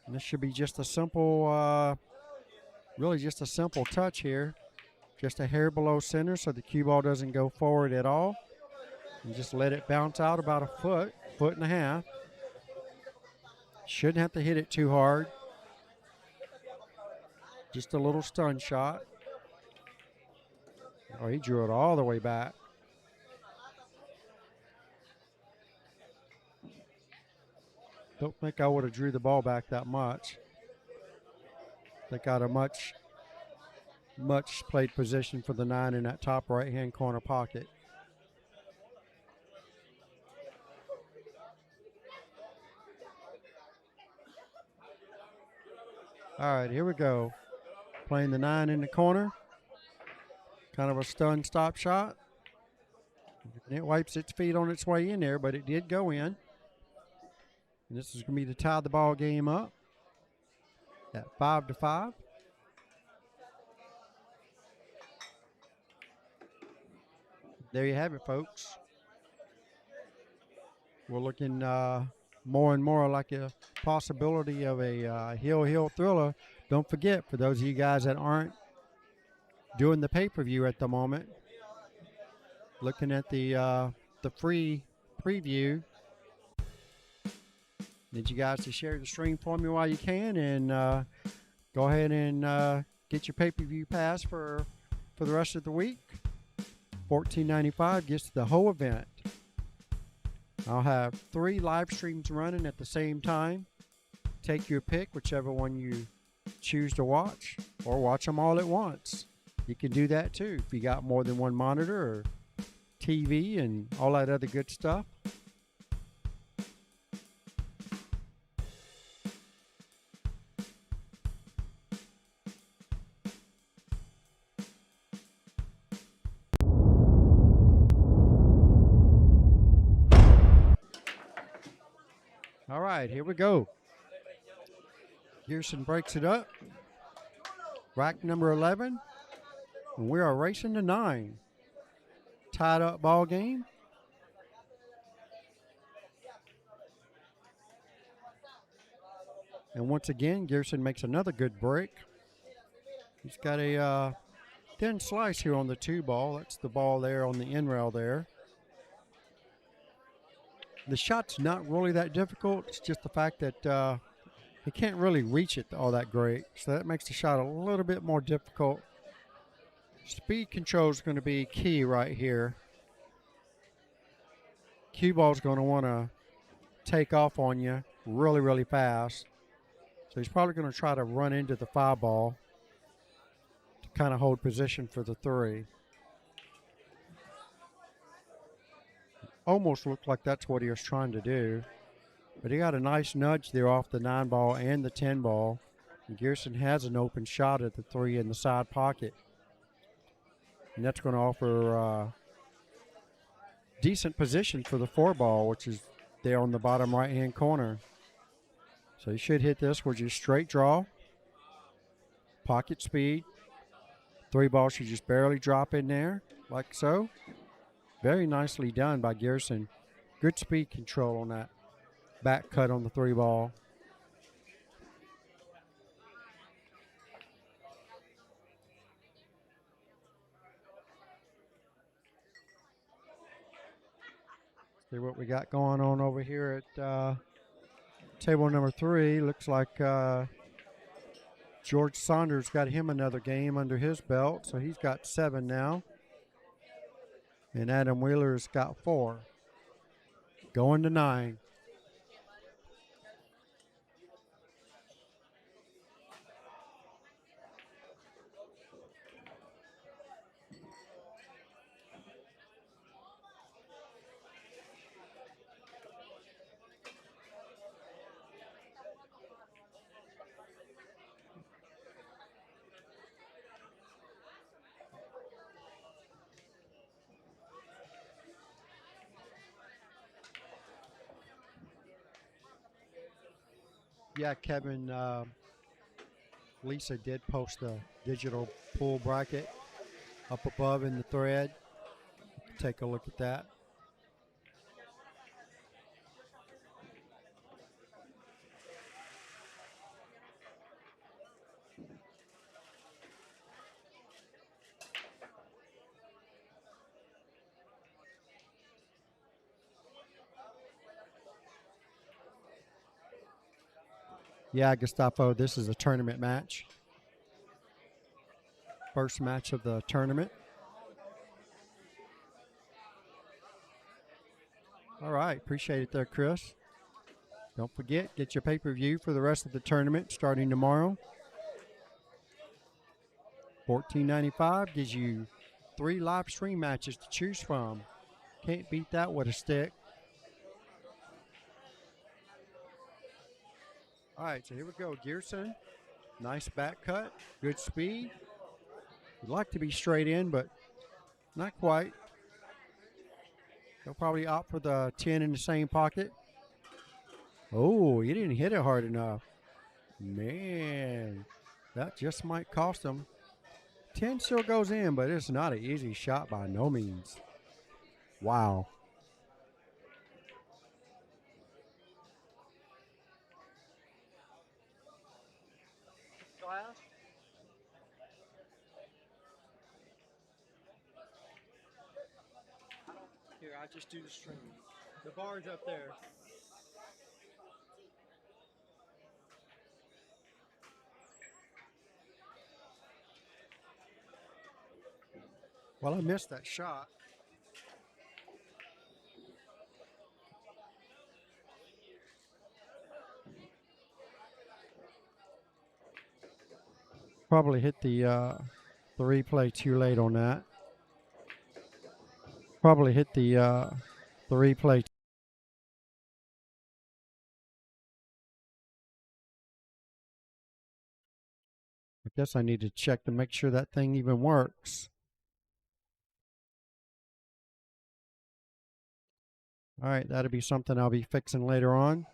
[SPEAKER 1] And this should be just a simple, really just a simple touch here. Just a hair below center so the cue ball doesn't go forward at all. And just let it bounce out about a foot, 1.5 feet. Shouldn't have to hit it too hard. Just a little stun shot. Oh, he drew it all the way back. Don't think I would have drew the ball back that much. They got a much played position for the 9 in that top right-hand corner pocket. All right, here we go. Playing the 9 in the corner. Kind of a stun stop shot. And it wipes its feet on its way in there, but it did go in. And this is going to be to tie the ball game up at 5-5. There you have it, folks. We're looking more and more like a possibility of a hill thriller. Don't forget, for those of you guys that aren't doing the pay-per-view at the moment, looking at the free preview, need you guys to share the stream for me while you can, and go ahead and get your pay-per-view pass for the rest of the week. $14.95 gets the whole event. I'll have 3 live streams running at the same time. Take your pick, whichever one you choose to watch, or watch them all at once. You can do that too if you got more than one monitor or TV and all that other good stuff. All right, here we go. Gerson breaks it up. Rack number 11. And we are racing to 9. Tied up ball game. And once again, Gerson makes another good break. He's got a thin slice here on the 2 ball. That's the ball there on the end rail there. The shot's not really that difficult. It's just the fact that he can't really reach it all that great. So that makes the shot a little bit more difficult. Speed control is going to be key right here. Cue ball's going to want to take off on you really, really fast. So he's probably going to try to run into the 5 ball to kind of hold position for the 3. Almost looked like that's what he was trying to do. But he got a nice nudge there off the 9 ball and the 10 ball. And Gerson has an open shot at the 3 in the side pocket. And that's going to offer decent position for the 4 ball, which is there on the bottom right-hand corner. So he should hit this with just straight draw, pocket speed. 3 ball should just barely drop in there, like so. Very nicely done by Gerson. Good speed control on that back cut on the 3 ball. See what we got going on over here at table number 3. Looks like George Saunders got him another game under his belt, so he's got 7 now. And Adam Wheeler's got 4. Going to 9. Yeah, Kevin, Lisa did post a digital pool bracket up above in the thread. Take a look at that. Yeah, Gustavo, this is a tournament match. First match of the tournament. All right, appreciate it there, Chris. Don't forget, get your pay-per-view for the rest of the tournament starting tomorrow. $14.95 gives you 3 live stream matches to choose from. Can't beat that with a stick. All right, so here we go. Gerson, nice back cut, good speed. Would like to be straight in, but not quite. He'll probably opt for the 10 in the same pocket. Oh, he didn't hit it hard enough. Man, that just might cost him. 10 still goes in, but it's not an easy shot by no means. Wow. Glass? Here, I just do the string. The bar's up there. Well, I missed that shot. Probably hit the replay too late on that. Probably hit the replay. I guess I need to check to make sure that thing even works. All right, that'll be something I'll be fixing later on.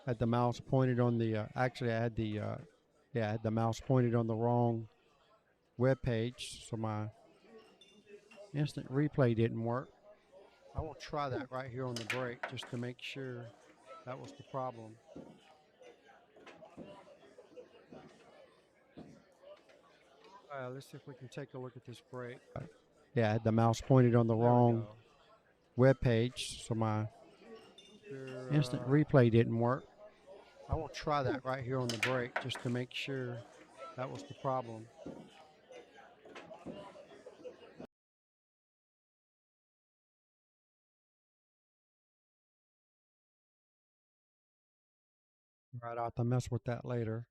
[SPEAKER 1] Had the mouse pointed on the, actually I had the, I had the mouse pointed on the wrong web page, so my instant replay didn't work. I will try that right here on the break just to make sure that was the problem. Let's see if we can take a look at this break. Yeah, I had the mouse pointed on the wrong web page, so my instant replay didn't work. I will try that right here on the break just to make sure that was the problem. Right, I'll have to mess with that later.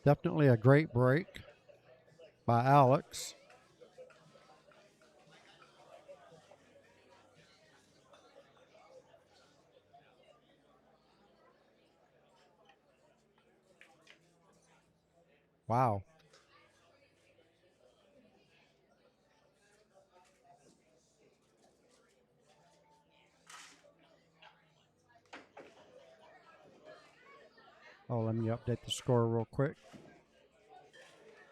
[SPEAKER 1] Definitely a great break by Alex. Wow. Oh, let me update the score real quick.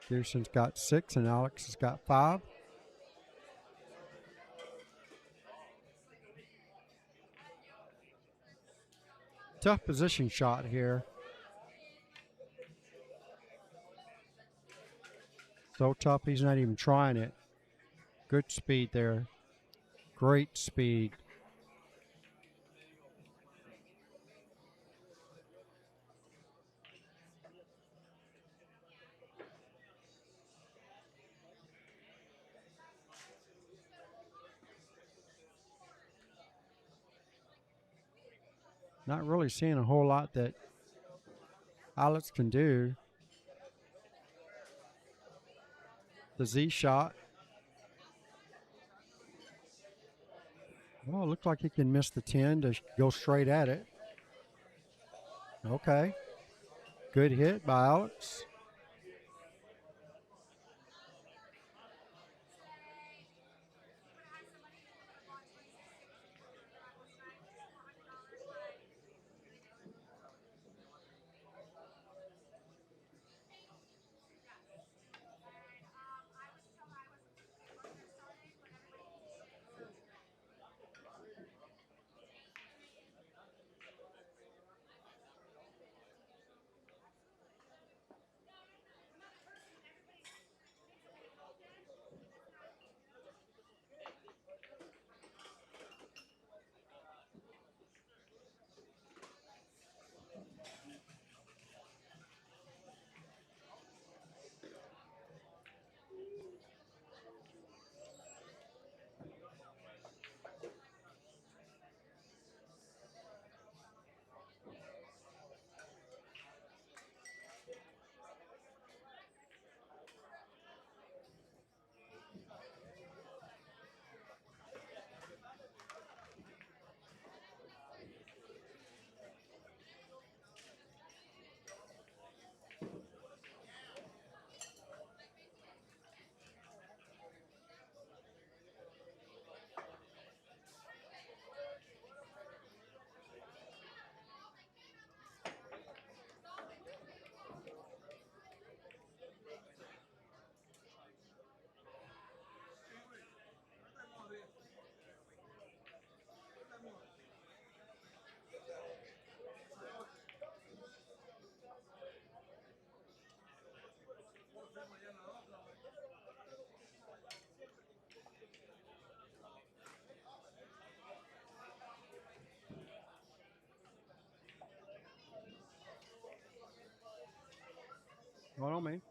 [SPEAKER 1] Gerson's got 6 and Alex has got 5. Tough position shot here. So tough, he's not even trying it. Good speed there. Great speed. Not really seeing a whole lot that Alex can do. The Z shot. Well, it looks like he can miss the 10 to go straight at it. Okay. Good hit by Alex. Hold on, man.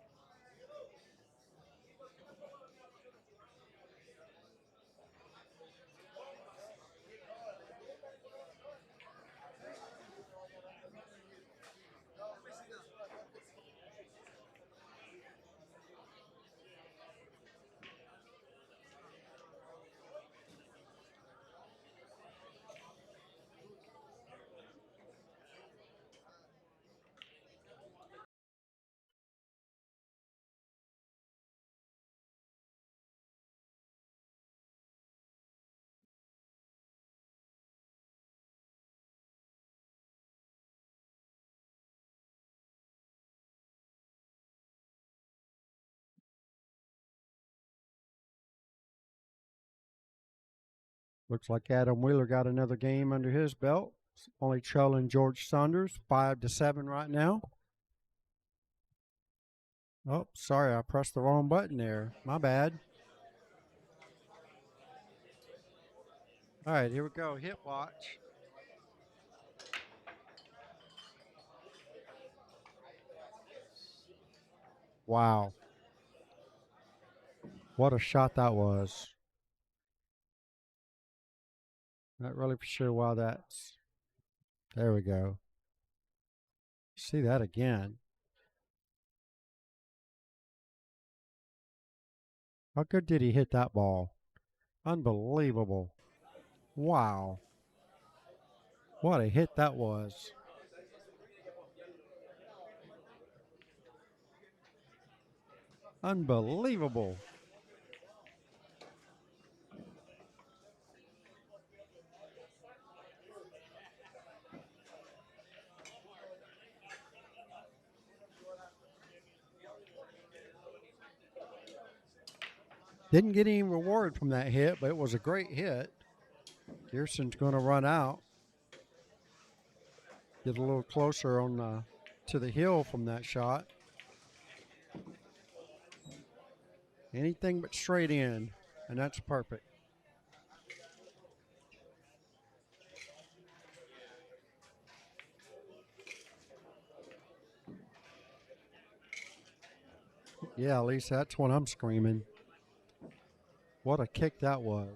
[SPEAKER 1] Looks like Adam Wheeler got another game under his belt. Only trailing George Saunders 5-7 right now. Oh, sorry, I pressed the wrong button there. My bad. All right, here we go. Hit watch. Wow. What a shot that was. Not really for sure why that's. There we go. See that again. How good did he hit that ball? Unbelievable. Wow. What a hit that was. Unbelievable. Didn't get any reward from that hit, but it was a great hit. Gerson's going to run out. Get a little closer on to the hill from that shot. Anything but straight in, and that's perfect. Yeah, at least that's what I'm screaming. What a kick that was.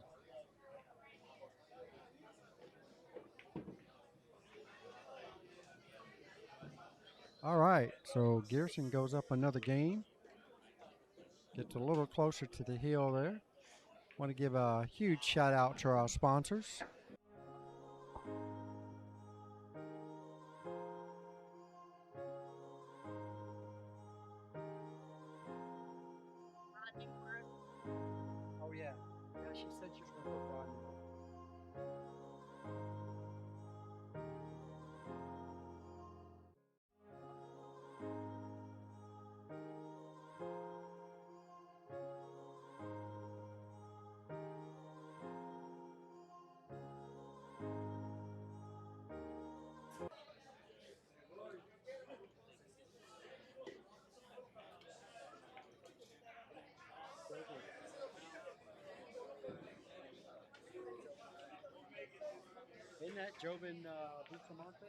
[SPEAKER 1] All right, so Gerson goes up another game. Gets a little closer to the hill there. Want to give a huge shout out to our sponsors. Oh yeah, yeah. She said she was going to put Rodney. Isn't that Jobin Bustamante?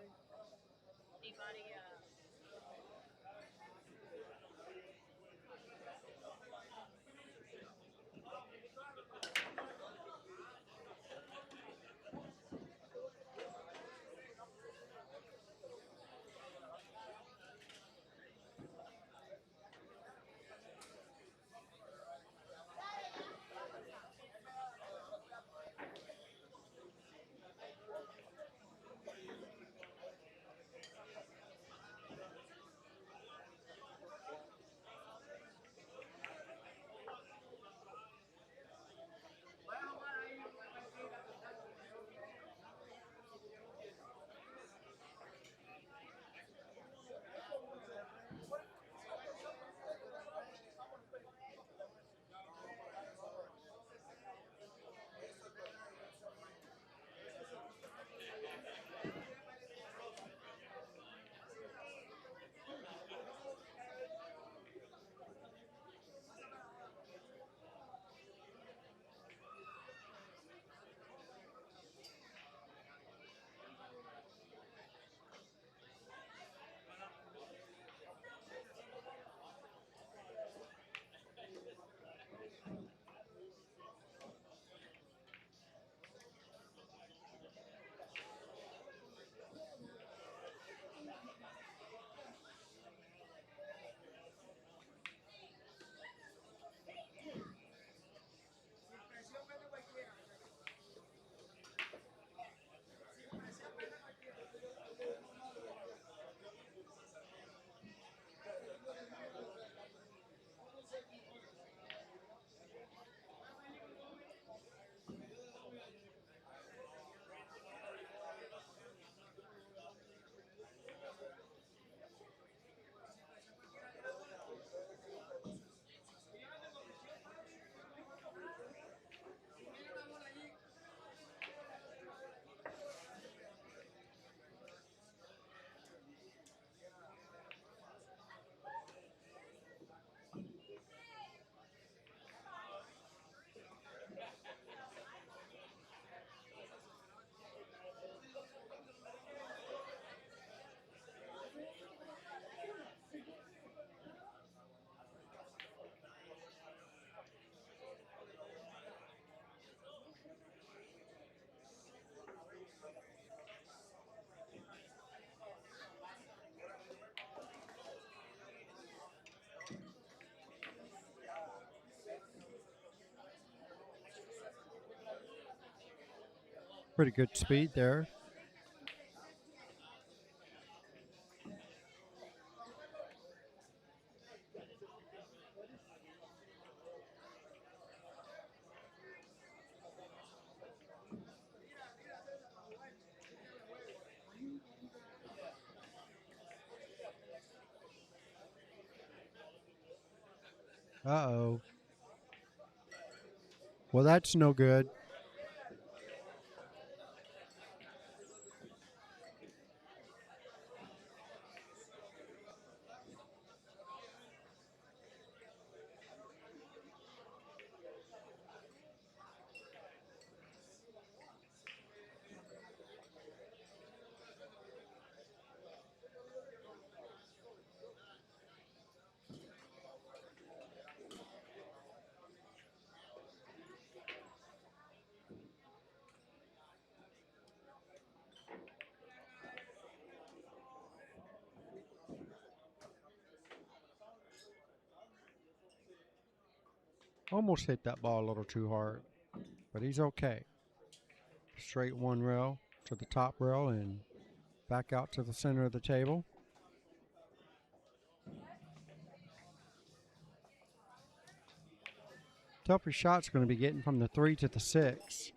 [SPEAKER 1] Pretty good speed there. Uh-oh. Well, that's no good. Almost hit that ball a little too hard, but he's okay. Straight one rail to the top rail and back out to the center of the table. Tougher shot's going to be getting from the 3 to the 6.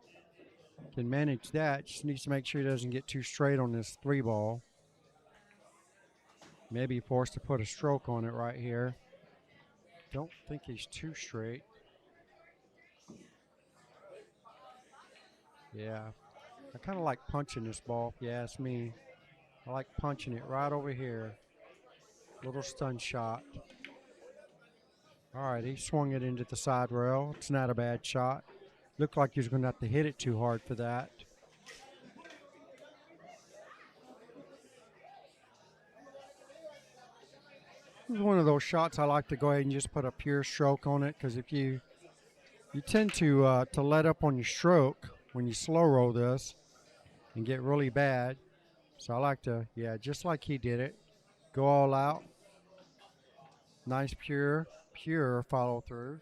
[SPEAKER 1] Can manage that. Just needs to make sure he doesn't get too straight on this 3 ball. Maybe forced to put a stroke on it right here. Don't think he's too straight. Yeah, I kind of like punching this ball, if you ask me. I like punching it right over here. Little stun shot. All right, he swung it into the side rail. It's not a bad shot. Looked like he was going to have to hit it too hard for that. This is one of those shots I like to go ahead and just put a pure stroke on it, because if you tend to let up on your stroke when you slow roll this and get really bad. So I like to, yeah, just like he did it, go all out. Nice pure follow through.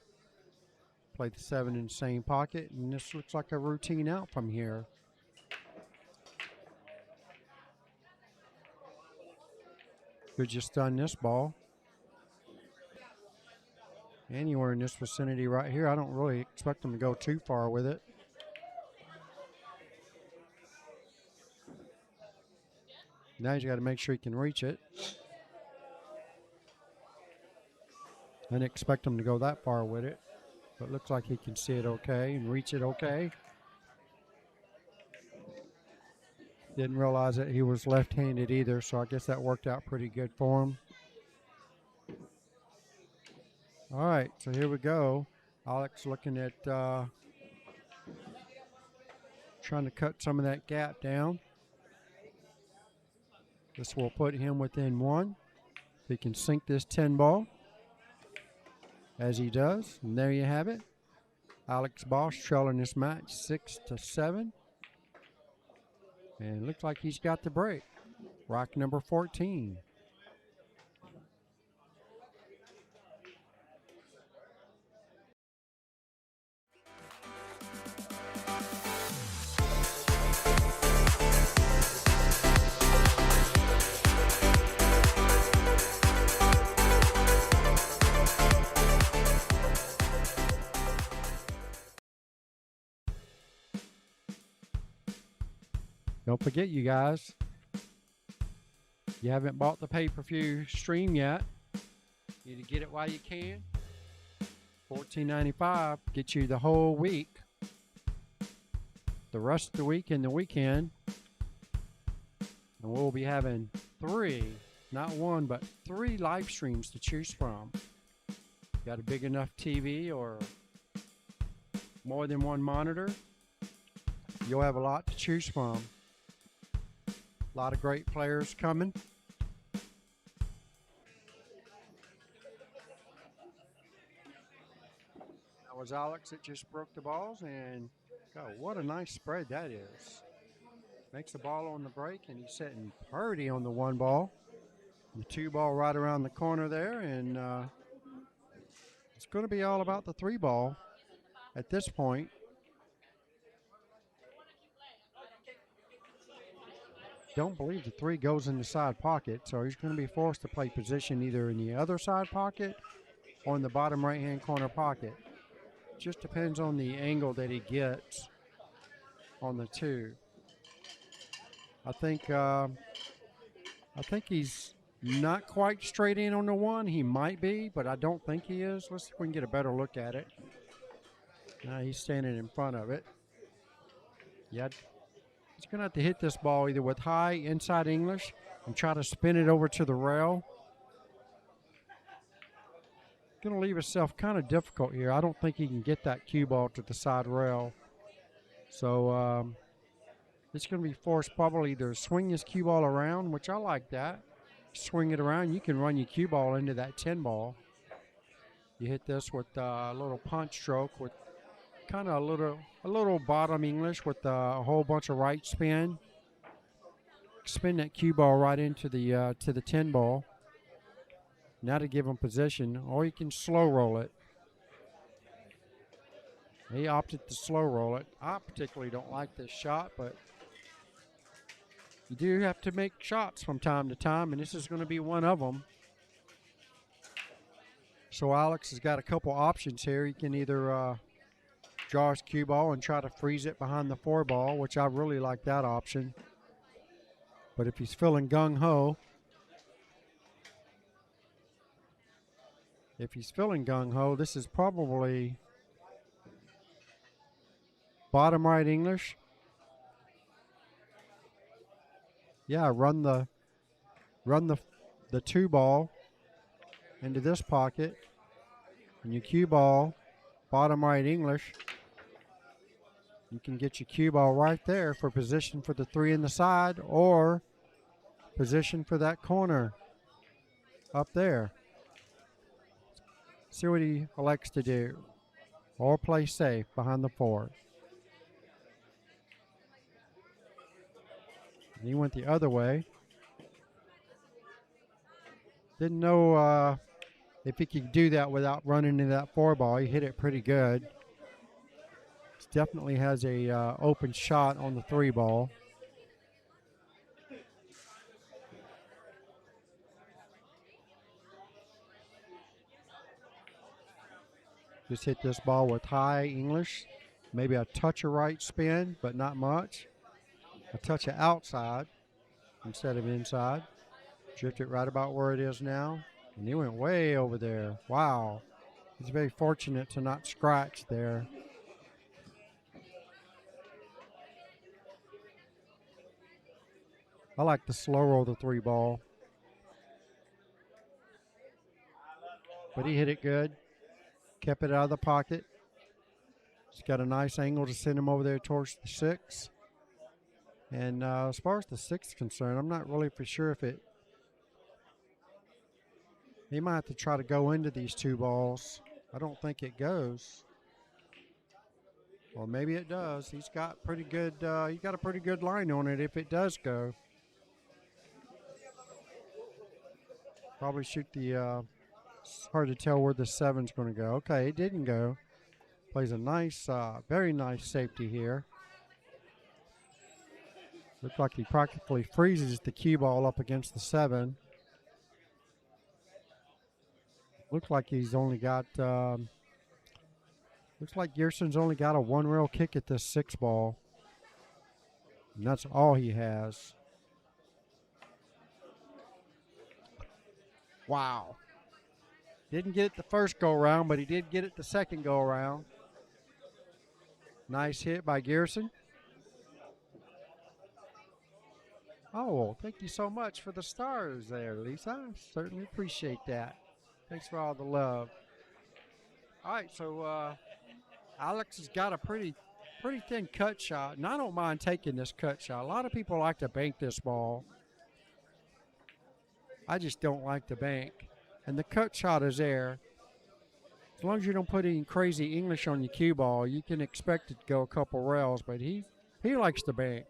[SPEAKER 1] Play the 7 in the same pocket, and this looks like a routine out from here. Could just stun this ball. Anywhere in this vicinity right here. I don't really expect him to go too far with it. Now you got to make sure he can reach it. I didn't expect him to go that far with it, but looks like he can see it okay and reach it okay. Didn't realize that he was left-handed either, so I guess that worked out pretty good for him. All right, so here we go. Alex looking at trying to cut some of that gap down. This will put him within 1. He can sink this 10 ball, as he does. And there you have it. Alex Bausch trailing this match 6-7. And it looks like he's got the break. Rock number 14. Don't forget, you guys, you haven't bought the pay-per-view stream yet. You need to get it while you can. $14.95 gets you the whole week, the rest of the week and the weekend. And we'll be having 3, not 1, but 3 live streams to choose from. Got a big enough TV or more than 1 monitor, you'll have a lot to choose from. A lot of great players coming. That was Alex that just broke the balls, and God, what a nice spread that is. Makes the ball on the break, and he's sitting pretty on the 1 ball. The 2 ball right around the corner there, and it's going to be all about the 3 ball at this point. don't believe the 3 goes in the side pocket, so he's going to be forced to play position either in the other side pocket or in the bottom right-hand corner pocket. Just depends on the angle that he gets on the 2. I think he's not quite straight in on the 1. He might be, but I don't think he is. Let's see if we can get a better look at it. He's standing in front of it. Yeah, he's going to have to hit this ball either with high inside English and try to spin it over to the rail. Going to leave himself kind of difficult here. I don't think he can get that cue ball to the side rail. So it's going to be forced probably to swing his cue ball around, which I like that. Swing it around. You can run your cue ball into that 10 ball. You hit this with a little punch stroke with kind of a little bottom English with a whole bunch of right spin. Spin that cue ball right into the to the 10 ball. Now to give him position, or you can slow roll it. He opted to slow roll it. I particularly don't like this shot, but you do have to make shots from time to time, and this is going to be one of them. So Alex has got a couple options here. He can either draw his cue ball and try to freeze it behind the 4 ball, which I really like that option. But if he's feeling gung-ho, this is probably bottom right English. Yeah, run the 2 ball into this pocket, and your cue ball, bottom right English. You can get your cue ball right there for position for the 3 in the side, or position for that corner up there. See what he elects to do, or play safe behind the 4. And he went the other way. Didn't know if he could do that without running into that 4 ball. He hit it pretty good. Definitely has a open shot on the 3 ball. Just hit this ball with high English. Maybe a touch of right spin, but not much. A touch of outside instead of inside. Drift it right about where it is now. And he went way over there. Wow. He's very fortunate to not scratch there. I like to slow roll the 3 ball. But he hit it good. Kept it out of the pocket. He's got a nice angle to send him over there towards the 6. And as far as the 6 is concerned, I'm not really for sure if it... He might have to try to go into these 2 balls. I don't think it goes. Or maybe it does. He's got pretty good. He got a pretty good line on it if it does go. Probably shoot the. It's hard to tell where the 7's going to go. Okay, it didn't go. Plays a nice, very nice safety here. Looks like he practically freezes the cue ball up against the 7. Looks like he's only got. Looks like Gerson's only got a 1 rail kick at this 6 ball. And that's all he has. Wow. Didn't get it the first go around, but he did get it the second go around. Nice hit by Gerson. Oh, well, thank you so much for the stars there, Lisa. I certainly appreciate that. Thanks for all the love. All right, so Alex has got a pretty thin cut shot, and I don't mind taking this cut shot. A lot of people like to bank this ball. I just don't like to bank. And the cut shot is there. As long as you don't put any crazy English on your cue ball, you can expect it to go a couple rails, but he likes to bank.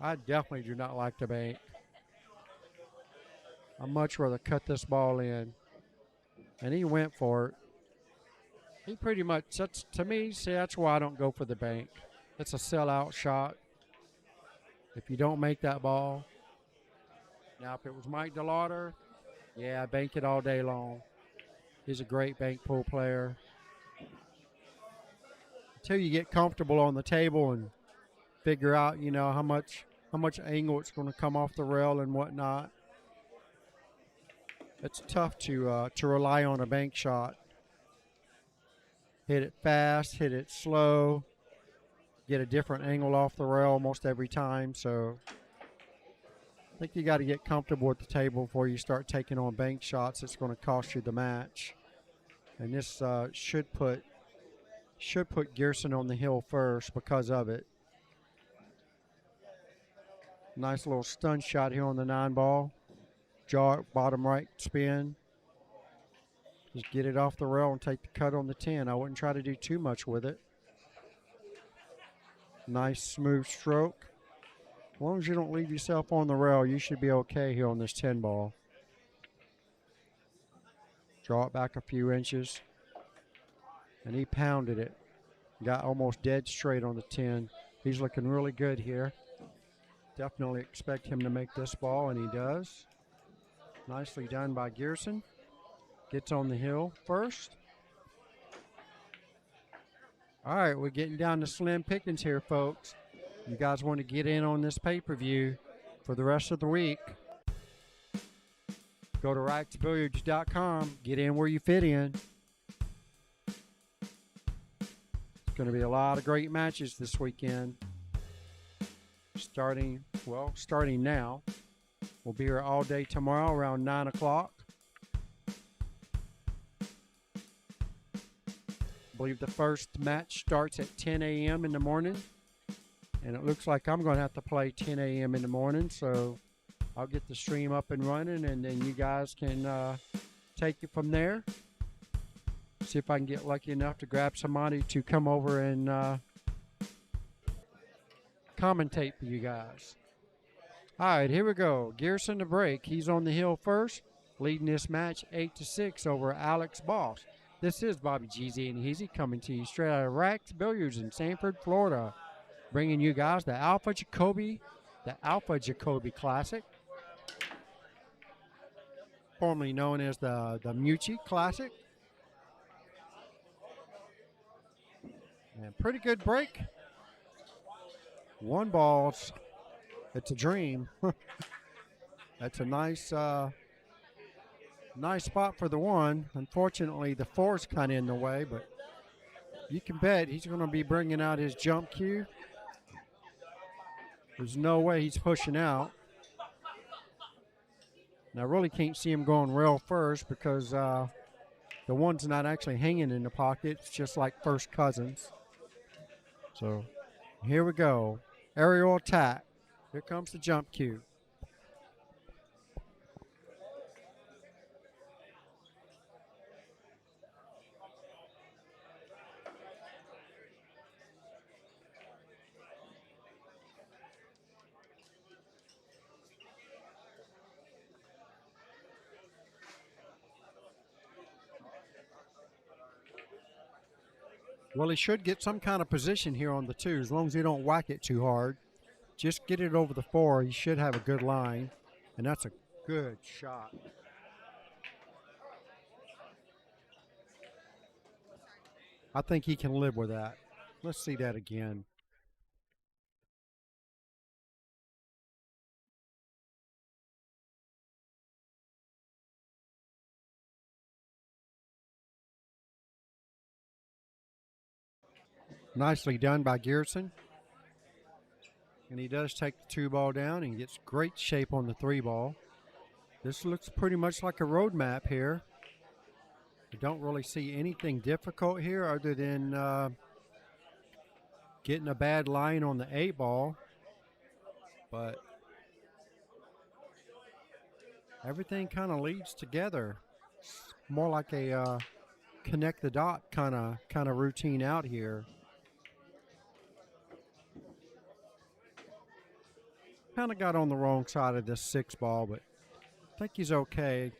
[SPEAKER 1] I definitely do not like to bank. I'd much rather cut this ball in. And he went for it. He pretty much, to me, see, that's why I don't go for the bank. It's a sellout shot. if you don't make that ball. Now, if it was Mike DeLauder, yeah, bank it all day long. He's a great bank pool player. Until you get comfortable on the table and figure out, you know, how much angle it's going to come off the rail and whatnot. It's tough to rely on a bank shot. Hit it fast, hit it slow, get a different angle off the rail almost every time. So I think you got to get comfortable with the table before you start taking on bank shots. It's going to cost you the match. And this should put Gerson on the hill first because of it. Nice little stun shot here on the 9-ball. Jaw it, bottom right spin. Just get it off the rail and take the cut on the 10. I wouldn't try to do too much with it. Nice smooth stroke. As long as you don't leave yourself on the rail, you should be okay here on this 10-ball. Draw it back a few inches. And he pounded it. Got almost dead straight on the 10. He's looking really good here. Definitely expect him to make this ball, and he does. Nicely done by Gerson. Gets on the hill first. All right, we're getting down to slim pickings here, folks. You guys want to get in on this pay-per-view for the rest of the week, go to racksbilliards.com. Get in where you fit in. It's going to be a lot of great matches this weekend. Starting now. We'll be here all day tomorrow around 9 o'clock. I believe the first match starts at 10 a.m. in the morning. And it looks like I'm going to have to play 10 a.m. in the morning. So I'll get the stream up and running, and then you guys can take it from there. See if I can get lucky enough to grab somebody to come over and commentate for you guys. All right, here we go. Gerson to break. He's on the hill first, leading this match 8-6 over Alex Bausch. This is Bobby GZ and Heezy coming to you straight out of Racks Billiards in Sanford, Florida, bringing you guys the Alfa Jacoby Classic, formerly known as the Mucci Classic. And pretty good break. One ball's, it's a dream. That's a nice nice spot for the one. Unfortunately, the four's kind of in the way, but you can bet he's going to be bringing out his jump cue. There's no way he's pushing out. And I really can't see him going rail first because the one's not actually hanging in the pocket. It's just like first cousins. So here we go. Aerial attack. Here comes the jump cue. Well, he should get some kind of position here on the 2, as long as he don't whack it too hard. Just get it over the 4. He should have a good line, and that's a good shot. I think he can live with that. Let's see that again. Nicely done by Gerson. And he does take the 2 ball down and gets great shape on the 3 ball. This looks pretty much like a road map here. I don't really see anything difficult here other than getting a bad line on the 8 ball. But everything kind of leads together. It's more like a connect the dot kind of routine out here. Kind of got on the wrong side of this 6 ball, but I think he's okay.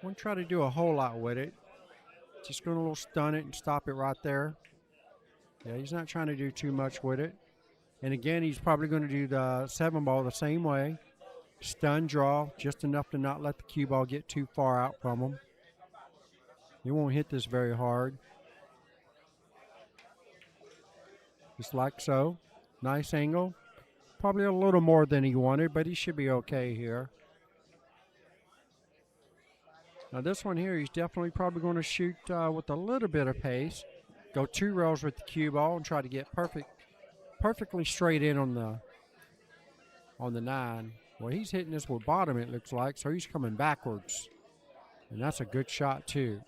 [SPEAKER 1] Won't try to do a whole lot with it. Just going to stun it and stop it right there. Yeah, he's not trying to do too much with it. And again, he's probably going to do the 7-ball the same way. Stun draw, just enough to not let the cue ball get too far out from him. He won't hit this very hard. Just like so. Nice angle. Probably a little more than he wanted, but he should be okay here. Now this one here, he's definitely probably going to shoot with a little bit of pace. Go 2 rails with the cue ball and try to get perfectly straight in on the 9. Well, he's hitting this with bottom, it looks like, so he's coming backwards. And that's a good shot, too.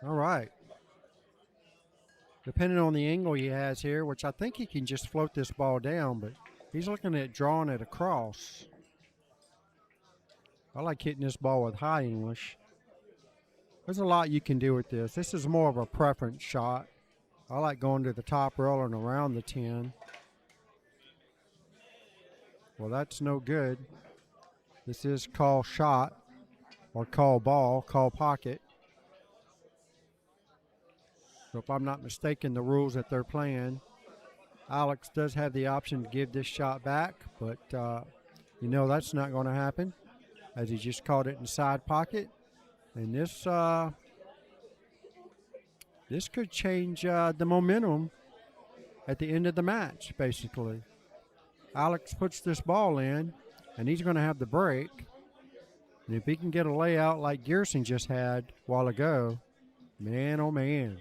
[SPEAKER 1] All right. Depending on the angle he has here, which I think he can just float this ball down, but he's looking at drawing it across. I like hitting this ball with high English. There's a lot you can do with this. This is more of a preference shot. I like going to the top rail and around the 10. Well, that's no good. This is call shot or call ball, call pocket. So if I'm not mistaken, the rules that they're playing, Alex does have the option to give this shot back, but you know that's not going to happen, as he just caught it in side pocket. And this could change the momentum at the end of the match, basically. Alex puts this ball in, and he's going to have the break. And if he can get a layout like Gerson just had a while ago, man, oh man,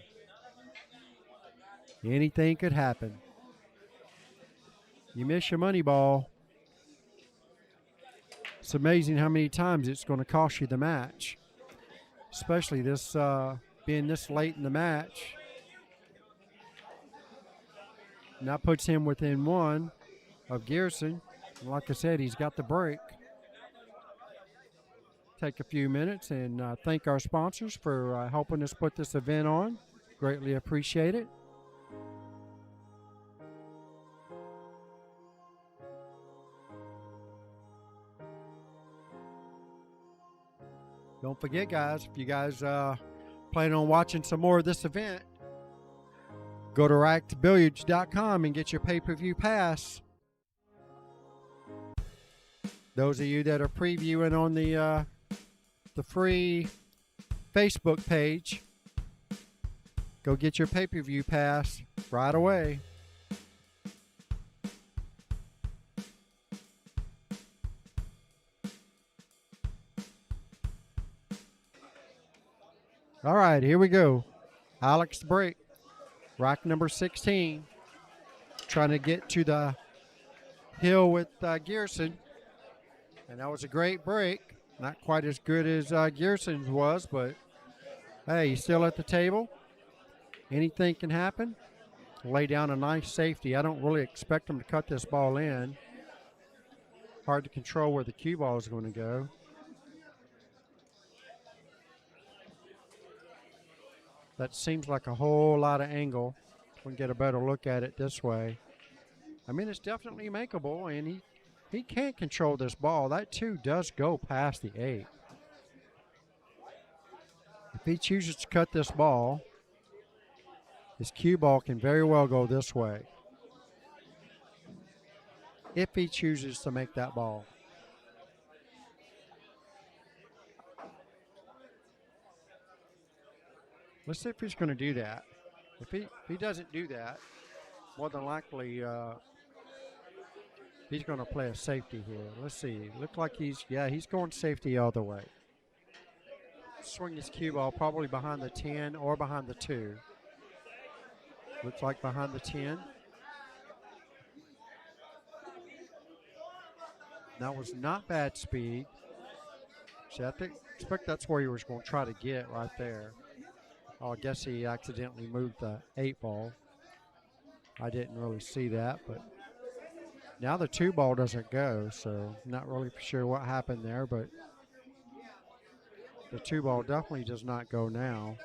[SPEAKER 1] anything could happen. You miss your money ball. It's amazing how many times it's going to cost you the match, especially this being this late in the match. And that puts him within 1 of Gerson. And like I said, he's got the break. Take a few minutes and thank our sponsors for helping us put this event on. Greatly appreciate it. Don't forget, guys, if you guys plan on watching some more of this event, go to rackbilliards.com and get your pay-per-view pass. Those of you that are previewing on the free Facebook page, go get your pay-per-view pass right away. All right, here we go. Alex break, rack number 16. Trying to get to the hill with Gerson. And that was a great break. Not quite as good as Gerson's was, but hey, he's still at the table. Anything can happen. Lay down a nice safety. I don't really expect him to cut this ball in. Hard to control where the cue ball is going to go. That seems like a whole lot of angle. We can get a better look at it this way. I mean, it's definitely makeable, and he can't control this ball. That 2 does go past the 8. If he chooses to cut this ball, his cue ball can very well go this way. If he chooses to make that ball. Let's see if he's going to do that. If he doesn't do that, more than likely he's going to play a safety here. Let's see. Looks like he's going safety all the way. Swing his cue ball probably behind the 10 or behind the 2. Looks like behind the 10. That was not bad speed. See, I expect that's where he was going to try to get right there. Oh, I guess he accidentally moved the 8 ball. I didn't really see that, but now the 2 ball doesn't go, so not really sure what happened there, but the 2 ball definitely does not go now,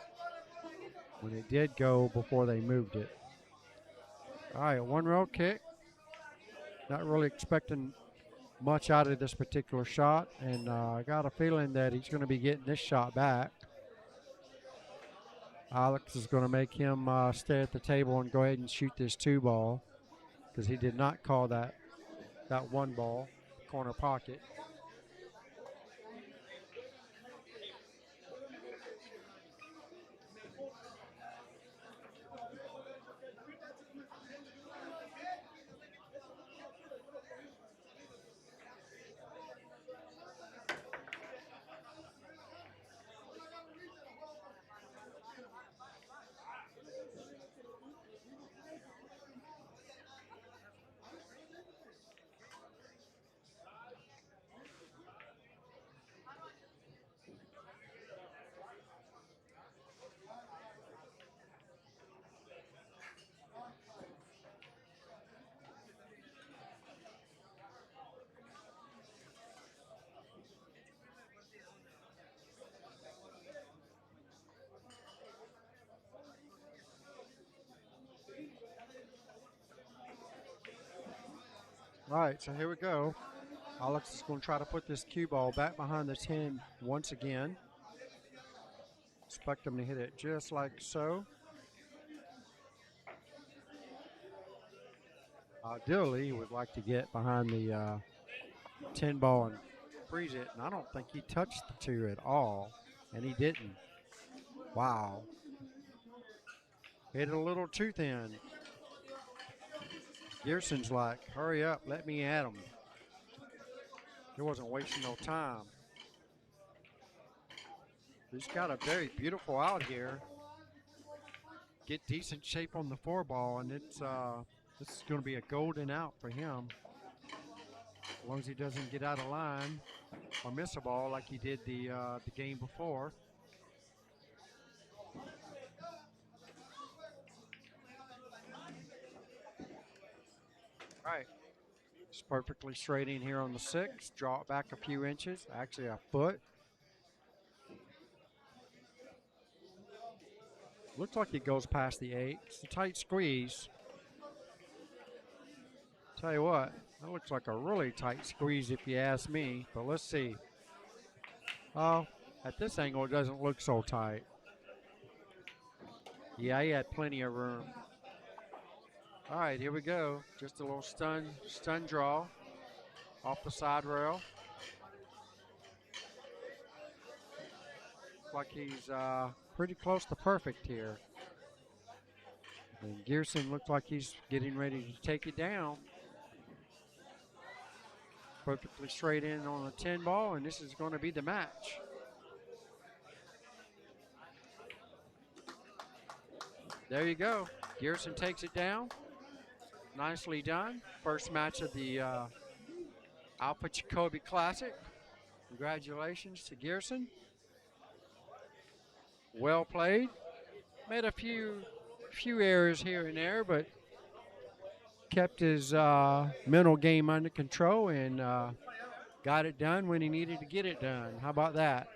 [SPEAKER 1] when it did go before they moved it. All right, 1 rail kick. Not really expecting much out of this particular shot, and I got a feeling that he's going to be getting this shot back. Alex is going to make him stay at the table and go ahead and shoot this 2-ball because he did not call that 1-ball corner pocket. All right, so here we go. Alex is going to try to put this cue ball back behind the 10 once again. Expect him to hit it just like so. Ideally, he would like to get behind the 10 ball and freeze it, and I don't think he touched the 2 at all, and he didn't. Wow. Hit it a little too thin. Gerson's like, hurry up, let me at him. He wasn't wasting no time. He's got a very beautiful out here. Get decent shape on the 4-ball, and it's this is going to be a golden out for him. As long as he doesn't get out of line or miss a ball like he did the game before. All right. It's perfectly straight in here on the 6. Draw it back a few inches, actually a foot. Looks like it goes past the 8. It's a tight squeeze. Tell you what, that looks like a really tight squeeze if you ask me, but let's see. Oh, at this angle it doesn't look so tight. Yeah, he had plenty of room. All right, here we go. Just a little stun draw off the side rail. Looks like he's pretty close to perfect here. And Gerson looks like he's getting ready to take it down. Perfectly straight in on the 10 ball, and this is going to be the match. There you go. Gerson takes it down. Nicely done. First match of the Alfa Jacoby Classic. Congratulations to Gerson. Well played. Made a few errors here and there, but kept his mental game under control and got it done when he needed to get it done. How about that?